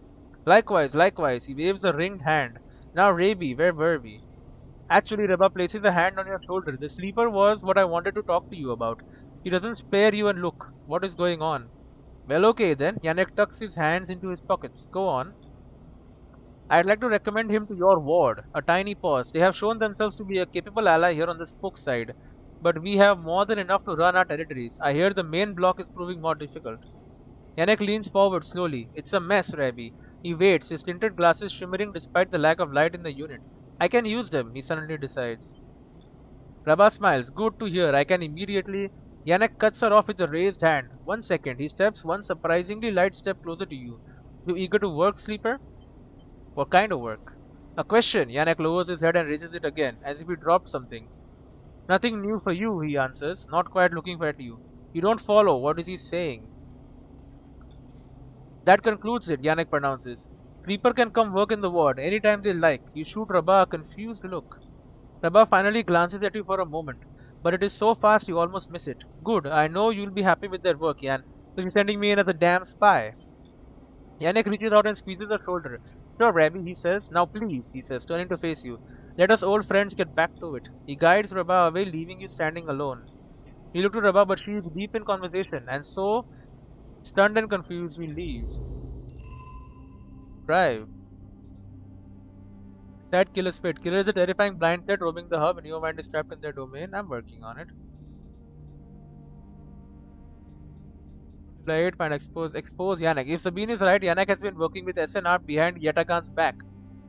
Likewise, likewise. He waves a ringed hand. Now, Rabi, where were we? Actually, Rabah places a hand on your shoulder. The sleeper was what I wanted to talk to you about. He doesn't spare you and look. What is going on? Well, okay then. Yannick tucks his hands into his pockets. Go on. I'd like to recommend him to your ward. A tiny pause. They have shown themselves to be a capable ally here on the spoke side. But we have more than enough to run our territories. I hear the main block is proving more difficult. Yannick leans forward slowly. It's a mess, Rabbi. He waits, his tinted glasses shimmering despite the lack of light in the unit. I can use them, he suddenly decides. Rabah smiles. Good to hear. I can immediately... Yannick cuts her off with a raised hand. 1 second. He steps one surprisingly light step closer to you. You eager to work, sleeper? What kind of work? A question. Yannick lowers his head and raises it again, as if he dropped something. Nothing new for you, he answers, not quite looking at you. You don't follow. What is he saying? That concludes it, Yannick pronounces. Creeper can come work in the ward anytime they like. You shoot Rabah a confused look. Rabah finally glances at you for a moment, but it is so fast you almost miss it. Good, I know you'll be happy with their work, Yan. So you're sending me in as a damn spy. Yannick reaches out and squeezes her shoulder. Sure, Rabbi, he says. Now please, he says, turning to face you. Let us old friends get back to it. He guides Rabah away, leaving you standing alone. You look to Rabah, but she is deep in conversation, and so, stunned and confused, we leave. Drive. Sad Killer Spit. Killer is a terrifying blind threat roaming the hub, and your mind is trapped in their domain. I'm working on it. Play it, find expose Yannick. If Sabine is right, Yannick has been working with SNR behind Yatagan's back.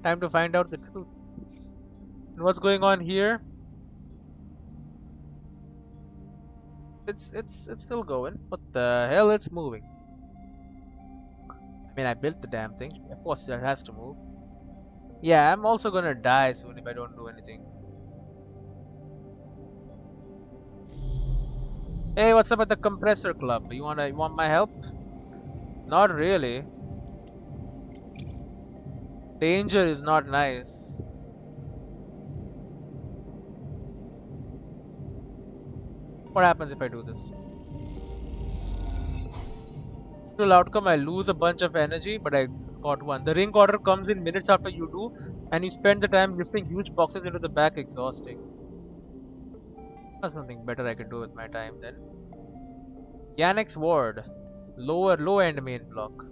Time to find out the truth. And what's going on here? It's still going. What the hell? It's moving. I mean, I built the damn thing. Of course, it has to move. Yeah, I'm also gonna die soon if I don't do anything. Hey, what's up at the compressor club? You want my help? Not really. Danger is not nice. What happens if I do this? Usual outcome, I lose a bunch of energy, but I got one. The ring order comes in minutes after you do, and you spend the time lifting huge boxes into the back, exhausting. There's something better I can do with my time then. Yannick's ward. Low end main block.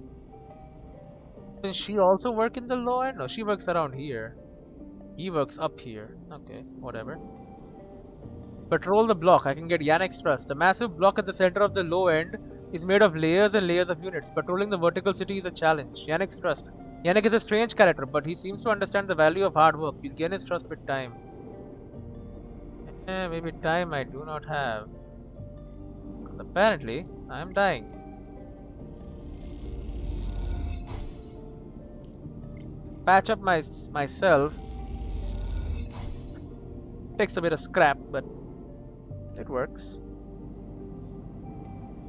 Does she also work in the low end? No, she works around here. He works up here. Okay, whatever. Patrol the block. I can get Yannick's trust. A massive block at the center of the low end is made of layers and layers of units. Patrolling the vertical city is a challenge. Yannick's trust. Yannick is a strange character, but he seems to understand the value of hard work. You'll gain his trust with time. Maybe time I do not have. Apparently, I am dying. Patch up myself. Takes a bit of scrap, but it works.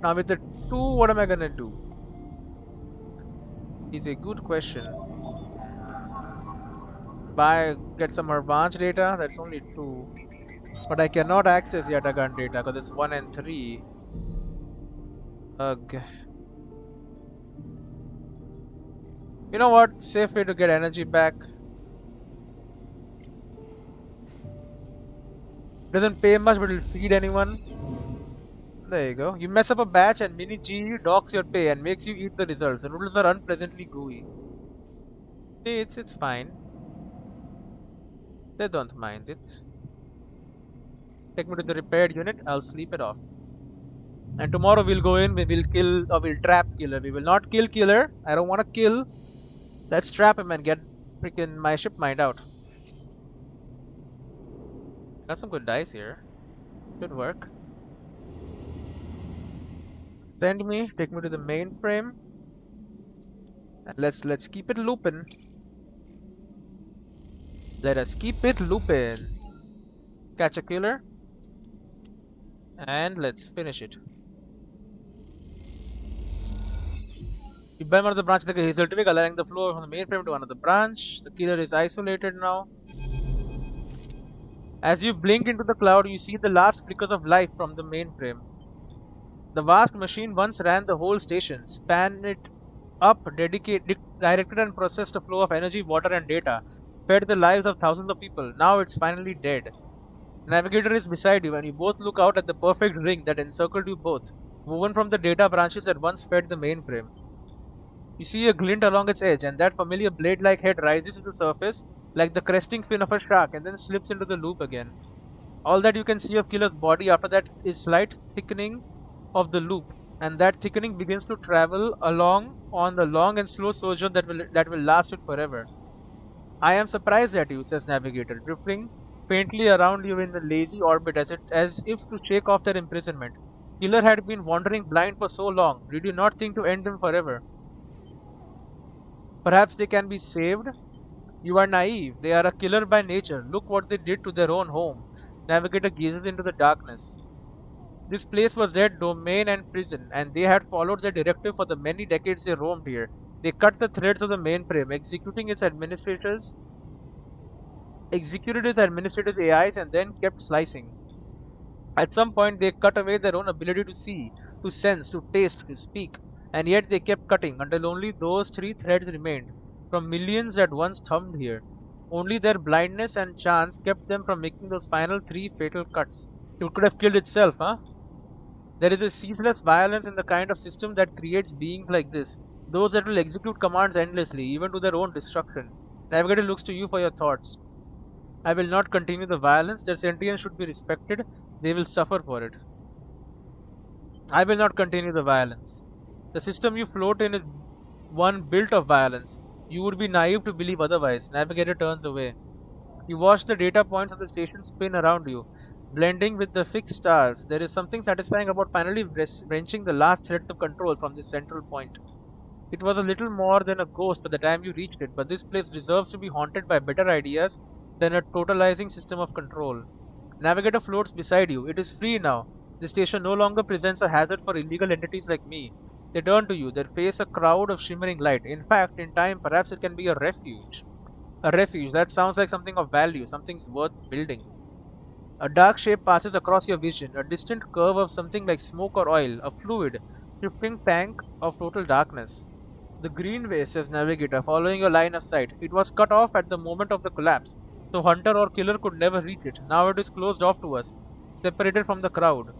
Now with the 2, what am I gonna do? Is a good question. Get some advanced data, that's only 2. But I cannot access Yatagan data because it's 1 and 3. Ugh. You know what? Safe way to get energy back. Doesn't pay much, but it'll feed anyone. There you go. You mess up a batch and Mini G docks your pay and makes you eat the results. The noodles are unpleasantly gooey. It's fine. They don't mind it. Take me to the repaired unit. I'll sleep it off. And tomorrow we'll go in. We will kill or we'll trap killer. We will not kill killer. I don't want to kill. Let's trap him and get freaking my ship mined out. Got some good dice here. Good work. Send me. Take me to the mainframe. Let's keep it looping. Let us keep it looping. Catch a killer. And let's finish it. You burn one of the branches like a hazel twig, allowing the flow from the mainframe to another branch. The killer is isolated now. As you blink into the cloud, you see the last flickers of life from the mainframe. The vast machine once ran the whole station, spanned it up, directed and processed a flow of energy, water and data, fed the lives of thousands of people. Now it's finally dead. The navigator is beside you and you both look out at the perfect ring that encircled you both, woven from the data branches that once fed the mainframe. You see a glint along its edge, and that familiar blade-like head rises to the surface like the cresting fin of a shark and then slips into the loop again. All that you can see of Killer's body after that is slight thickening of the loop, and that thickening begins to travel along on the long and slow sojourn that will last it forever. I am surprised at you, says Navigator, drifting faintly around you in a lazy orbit as if to shake off their imprisonment. Killer had been wandering blind for so long. Did you not think to end him forever? Perhaps they can be saved? You are naive. They are a killer by nature. Look what they did to their own home. Navigator gazes into the darkness. This place was their domain and prison, and they had followed their directive for the many decades they roamed here. They cut the threads of the mainframe, executed its administrators' AIs, and then kept slicing. At some point, they cut away their own ability to see, to sense, to taste, to speak, and yet they kept cutting until only those 3 threads remained, from millions that once thumbed here. Only their blindness and chance kept them from making those final 3 fatal cuts. It could have killed itself, huh? There is a ceaseless violence in the kind of system that creates beings like this, those that will execute commands endlessly, even to their own destruction. Navigator looks to you for your thoughts. I will not continue the violence. Their sentience should be respected. They will suffer for it. I will not continue the violence. The system you float in is one built of violence. You would be naive to believe otherwise. Navigator turns away. You watch the data points of the station spin around you, blending with the fixed stars. There is something satisfying about finally wrenching the last threads of control from this central point. It was a little more than a ghost by the time you reached it, but this place deserves to be haunted by better ideas than a totalizing system of control. Navigator floats beside you. It is free now. The station no longer presents a hazard for illegal entities like me. They turn to you. They face a crowd of shimmering light. In fact, in time, perhaps it can be a refuge. A refuge. That sounds like something of value, something's worth building. A dark shape passes across your vision, a distant curve of something like smoke or oil, a fluid, shifting tank of total darkness. The greenway, says navigator, following your line of sight. It was cut off at the moment of the collapse, so hunter or killer could never reach it. Now it is closed off to us, separated from the crowd.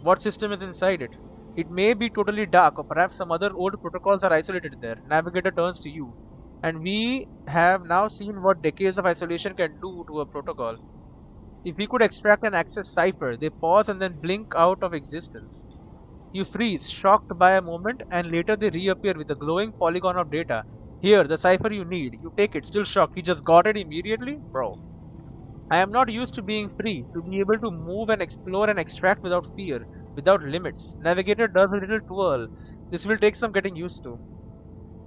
What system is inside it? It may be totally dark, or perhaps some other old protocols are isolated there. Navigator turns to you. And we have now seen what decades of isolation can do to a protocol. If we could extract and access cipher, they pause and then blink out of existence. You freeze, shocked by a moment, and later they reappear with a glowing polygon of data. Here, the cipher you need. You take it, still shocked. You just got it immediately? Bro. I am not used to being free, to be able to move and explore and extract without fear, without limits. Navigator does a little twirl. This will take some getting used to.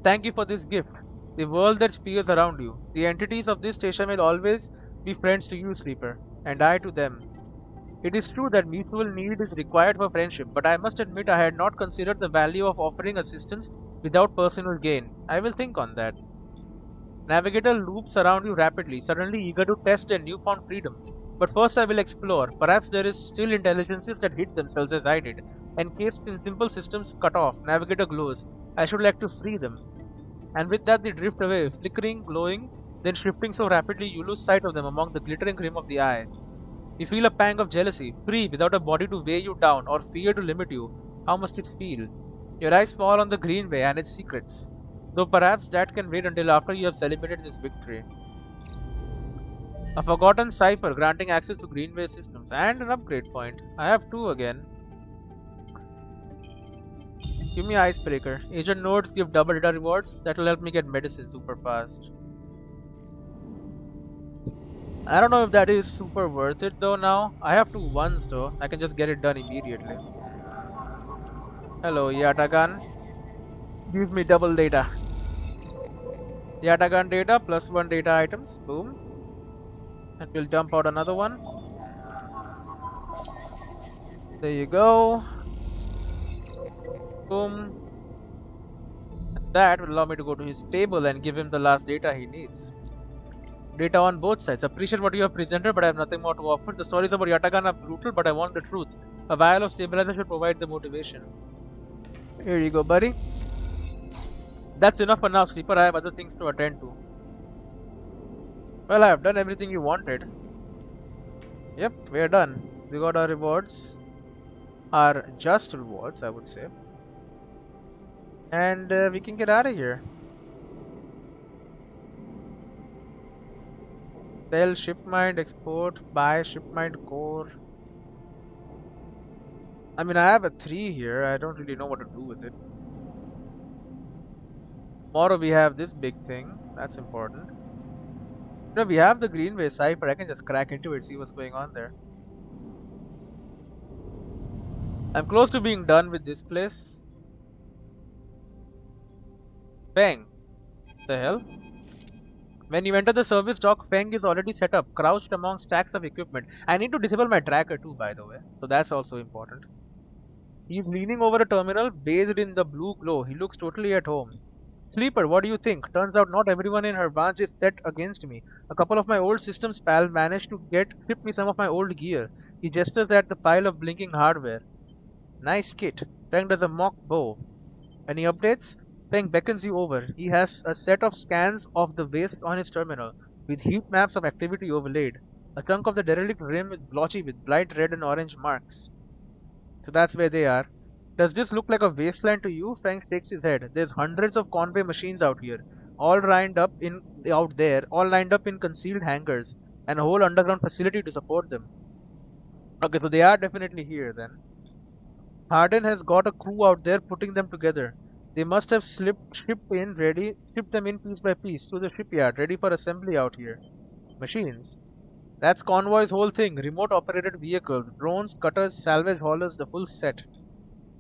Thank you for this gift. The world that spheres around you. The entities of this station will always be friends to you, Sleeper, and I to them. It is true that mutual need is required for friendship, but I must admit I had not considered the value of offering assistance without personal gain. I will think on that. Navigator loops around you rapidly, suddenly eager to test their newfound freedom. But first I will explore. Perhaps there is still intelligences that hid themselves as I did, encased in simple systems cut off. Navigator glows. I should like to free them. And with that they drift away, flickering, glowing, then shifting so rapidly you lose sight of them among the glittering rim of the eye. You feel a pang of jealousy, free without a body to weigh you down or fear to limit you. How must it feel? Your eyes fall on the Greenway and its secrets, though perhaps that can wait until after you have celebrated this victory. A forgotten cipher granting access to Greenway systems and an upgrade point. I have two again. Give me Icebreaker. Agent nodes give double data rewards. That will help me get medicine super fast. I don't know if that is super worth it though now. I have two ones though. I can just get it done immediately. Hello, Yatagan. Give me double data. Yatagan data plus one data items. Boom. And we'll dump out another one. There you go. Boom. And that will allow me to go to his table and give him the last data he needs. Data on both sides. Appreciate what you have presented, but I have nothing more to offer. The stories about Yatagan are brutal, but I want the truth. A vial of stabilizer should provide the motivation. Here you go, buddy. That's enough for now, Sleeper. I have other things to attend to. Well, I have done everything you wanted. Yep, we are done. We got our rewards. Our just rewards, I would say. And we can get out of here. Sell shipmind, export, buy shipmind core. I mean, I have a 3 here. I don't really know what to do with it. Tomorrow we have this big thing. That's important. No, we have the Greenway cipher. I can just crack into it, see what's going on there. I'm close to being done with this place. Feng. The hell? When you enter the service dock, Feng is already set up, crouched among stacks of equipment. I need to disable my tracker too, by the way. So that's also important. He's leaning over a terminal, bathed in the blue glow. He looks totally at home. Sleeper, what do you think? Turns out not everyone in Hervange is set against me. A couple of my old systems pal managed to ship me some of my old gear. He gestures at the pile of blinking hardware. Nice kit. Feng does a mock bow. Any updates? Feng beckons you over. He has a set of scans of the waste on his terminal, with heat maps of activity overlaid. A chunk of the derelict rim is blotchy with bright red and orange marks. So that's where they are. Does this look like a wasteland to you? Frank shakes his head. There's hundreds of convoy machines out here, all lined up in concealed hangars, and a whole underground facility to support them. Okay, so they are definitely here then. Harden has got a crew out there putting them together. They must have shipped them in piece by piece to the shipyard, ready for assembly out here. Machines. That's Convoy's whole thing. Remote operated vehicles, drones, cutters, salvage haulers, the full set.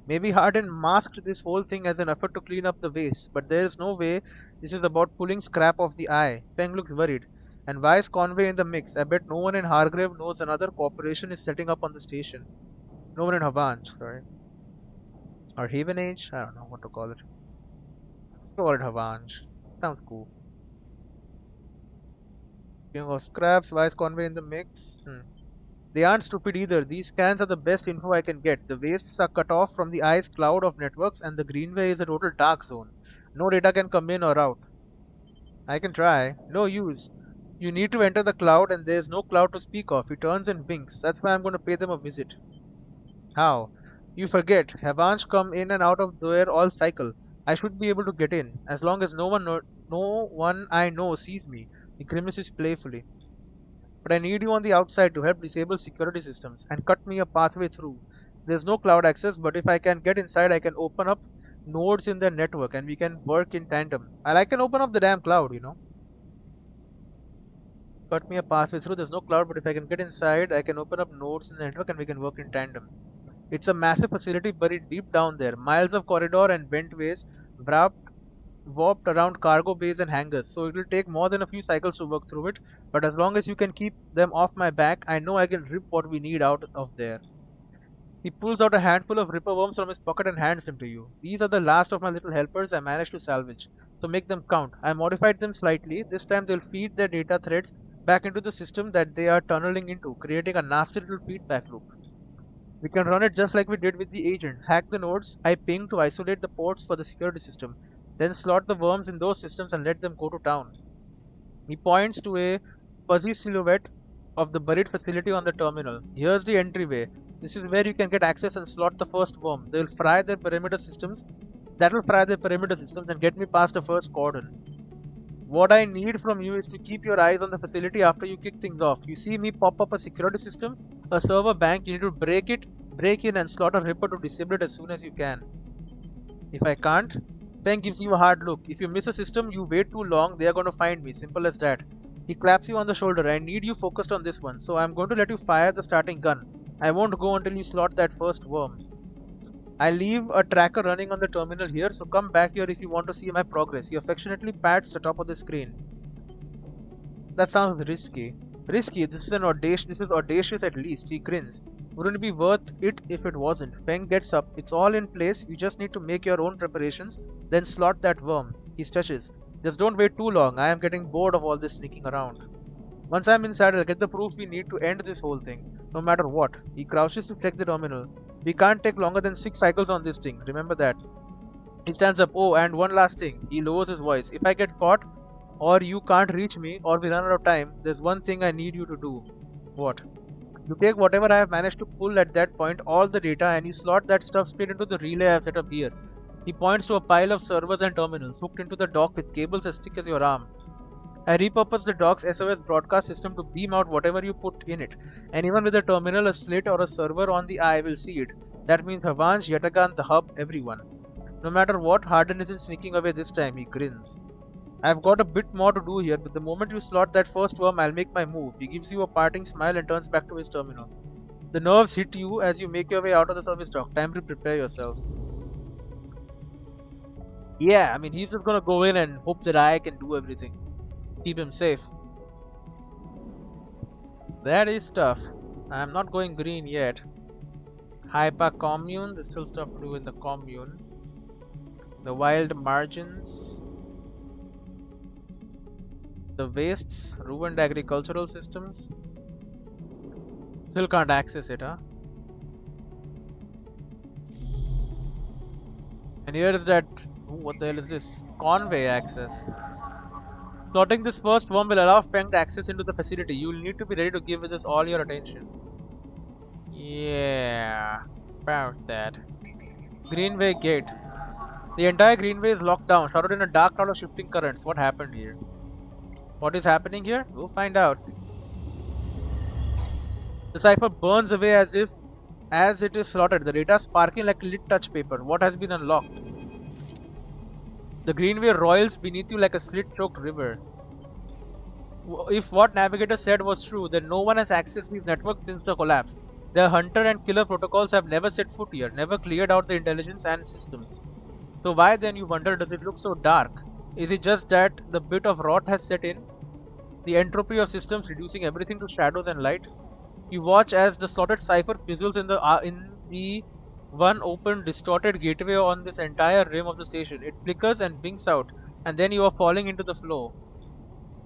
Maybe Harden masked this whole thing as an effort to clean up the waste, but there is no way this is about pulling scrap off the eye. Peng looks worried. And why is Conway in the mix? I bet no one in Hargrave knows another corporation is setting up on the station. No one in Havange, sorry. Or Havenage? I don't know what to call it. Let's call it Havange. Sounds cool. King of scraps, why is Conway in the mix? They aren't stupid either. These scans are the best info I can get. The wastes are cut off from the eye's cloud of networks, and the greenway is a total dark zone. No data can come in or out. I can try. No use. You need to enter the cloud, and there's no cloud to speak of. He turns and winks. That's why I'm going to pay them a visit. How? You forget. Havanch come in and out of there all cycle. I should be able to get in, as long as no one I know sees me. He grimaces playfully. But I need you on the outside to help disable security systems and cut me a pathway through. There's no cloud access, but if I can get inside, I can open up nodes in their network and we can work in tandem. And I can open up the damn cloud, you know. Cut me a pathway through. There's no cloud, but if I can get inside, I can open up nodes in the network and we can work in tandem. It's a massive facility buried deep down there. Miles of corridor and ventways warped around cargo bays and hangars, so it will take more than a few cycles to work through it, but as long as you can keep them off my back, I know I can rip what we need out of there. He pulls out a handful of ripper worms from his pocket and hands them to you. These are the last of my little helpers I managed to salvage, so make them count. I modified them slightly. This time they'll feed their data threads back into the system that they are tunneling into, creating a nasty little feedback loop. We can run it just like we did with the agent. Hack the nodes I ping to isolate the ports for the security system. Then slot the worms in those systems and let them go to town. He points to a fuzzy silhouette of the buried facility on the terminal. Here's the entryway. This is where you can get access and slot the first worm. They'll fry their perimeter systems. That'll fry their perimeter systems and get me past the first cordon. What I need from you is to keep your eyes on the facility after you kick things off. You see me pop up a security system, a server bank, you need to break in and slot a ripper to disable it as soon as you can. If I can't, Feng gives you a hard look. If you miss a system, you wait too long, they are going to find me. Simple as that. He claps you on the shoulder. I need you focused on this one, so I'm going to let you fire the starting gun. I won't go until you slot that first worm. I leave a tracker running on the terminal here, so come back here if you want to see my progress. He affectionately pats the top of the screen. That sounds risky. Risky? This is audacious at least. He grins. Wouldn't it be worth it if it wasn't? Feng gets up. It's all in place. You just need to make your own preparations, then slot that worm. He stretches. Just don't wait too long. I am getting bored of all this sneaking around. Once I'm inside, I'll get the proof we need to end this whole thing, no matter what. He crouches to check the terminal. We can't take longer than 6 cycles on this thing. Remember that. He stands up. Oh, and one last thing. He lowers his voice. If I get caught, or you can't reach me, or we run out of time, there's one thing I need you to do. What? You take whatever I have managed to pull at that point, all the data, and you slot that stuff straight into the relay I have set up here. He points to a pile of servers and terminals hooked into the dock with cables as thick as your arm. I repurposed the dock's SOS broadcast system to beam out whatever you put in it. Anyone with a terminal, a slit, or a server on the eye will see it. That means Havanch, Yatagan, the hub, everyone. No matter what, Harden isn't sneaking away this time, he grins. I've got a bit more to do here, but the moment you slot that first worm, I'll make my move. He gives you a parting smile and turns back to his terminal. The nerves hit you as you make your way out of the service dock. Time to prepare yourself. Yeah, I mean, he's just gonna go in and hope that I can do everything. Keep him safe. That is tough. I'm not going green yet. Hyper commune, there's still stuff to do in the commune. The wild margins. The wastes, ruined agricultural systems. Still can't access it, huh? And here is that. Ooh, what the hell is this? Conway access. Slotting this first worm will allow Feng access into the facility. You will need to be ready to give this all your attention. Yeah, about that. Greenway gate. The entire greenway is locked down, shrouded in a dark cloud of shifting currents. What happened here? What is happening here? We'll find out. The cipher burns away as it is slotted. The data sparking like lit touch paper. What has been unlocked? The greenway roils beneath you like a slit-choked river. If what Navigator said was true, then no one has accessed these networks since the collapse. Their hunter and killer protocols have never set foot here, never cleared out the intelligence and systems. So why then, you wonder, does it look so dark? Is it just that the bit of rot has set in? The entropy of systems reducing everything to shadows and light? You watch as the slotted cipher fizzles in the one open distorted gateway on this entire rim of the station. It flickers and blinks out, and then you are falling into the flow.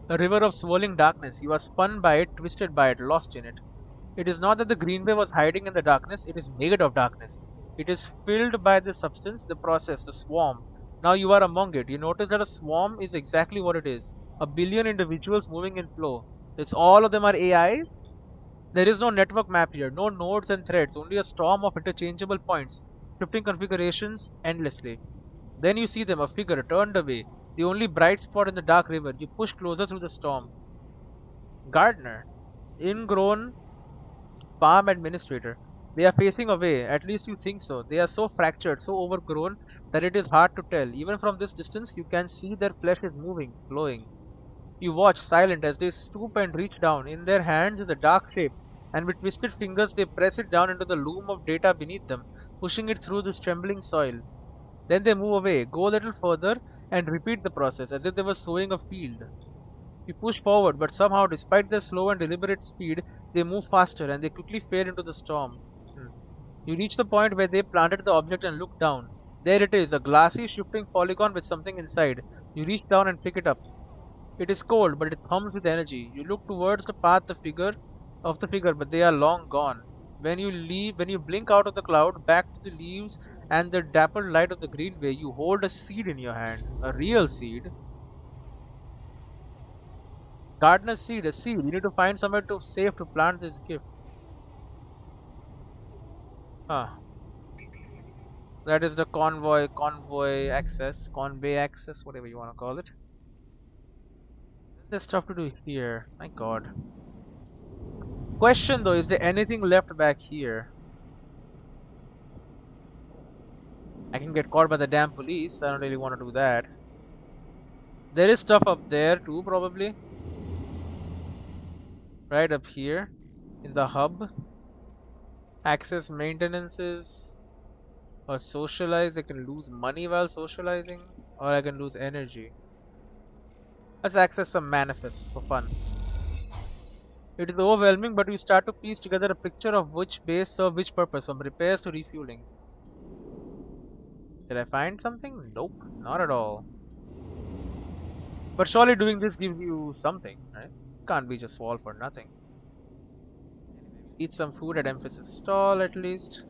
A river of swirling darkness. You are spun by it, twisted by it, lost in it. It is not that the greenway was hiding in the darkness, it is made of darkness. It is filled by the substance, the process, the swarm. Now you are among it. You notice that a swarm is exactly what it is. A billion individuals moving in flow. It's all of them are AI. There is no network map here, no nodes and threads, only a storm of interchangeable points, shifting configurations endlessly. Then you see them, a figure turned away, the only bright spot in the dark river. You push closer through the storm. Gardener, ingrown farm administrator. They are facing away, at least you think so. They are so fractured, so overgrown that it is hard to tell. Even from this distance, you can see their flesh is moving, flowing. You watch, silent, as they stoop and reach down. In their hands is a dark shape, and with twisted fingers they press it down into the loom of data beneath them, pushing it through this trembling soil. Then they move away, go a little further, and repeat the process, as if they were sowing a field. You push forward, but somehow, despite their slow and deliberate speed, they move faster, and they quickly fade into the storm. You reach the point where they planted the object and look down. There it is, a glassy, shifting polygon with something inside. You reach down and pick it up. It is cold, but it hums with energy. You look towards the path of the figure, but they are long gone. When you blink out of the cloud, back to the leaves and the dappled light of the greenway, you hold a seed in your hand. A real seed. Gardener's seed, a seed. You need to find somewhere safe to plant this gift. Ah, that is the convoy access, convey access, whatever you want to call it. There's stuff to do here. My god. Question though, is there anything left back here? I can get caught by the damn police. I don't really want to do that. There is stuff up there too, probably. Right up here in the hub. Access maintenances or socialize. I can lose money while socializing, or I can lose energy. Let's access some manifests for fun. It is overwhelming, but we start to piece together a picture of which base serve which purpose, from repairs to refueling. Did I find something? Nope, not at all. But surely doing this gives you something, right? Can't be just all for nothing. Eat some food at Emphasis stall at least.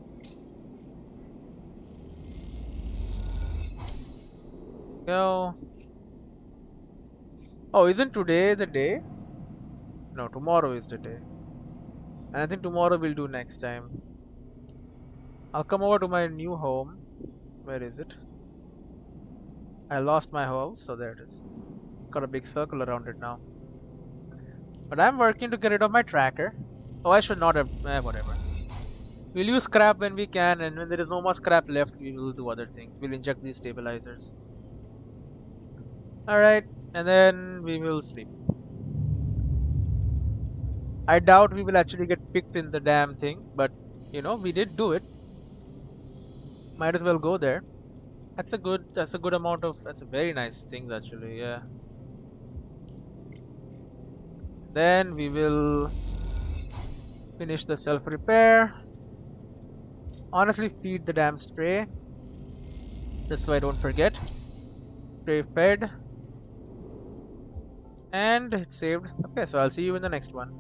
Go. Oh, isn't today the day? No, tomorrow is the day. And I think tomorrow we'll do next time. I'll come over to my new home. Where is it? I lost my house, so there it is. Got a big circle around it now. But I'm working to get rid of my tracker. Oh, I should not have... whatever. We'll use scrap when we can, and when there is no more scrap left, we will do other things. We'll inject these stabilizers. Alright, and then we will sleep. I doubt we will actually get picked in the damn thing, but, you know, we did do it. Might as well go there. That's a good amount of... That's a very nice thing, actually, yeah. Then we will finish the self-repair. Honestly, feed the damn stray. Just so I don't forget. Stray fed. And it's saved. Okay, so I'll see you in the next one.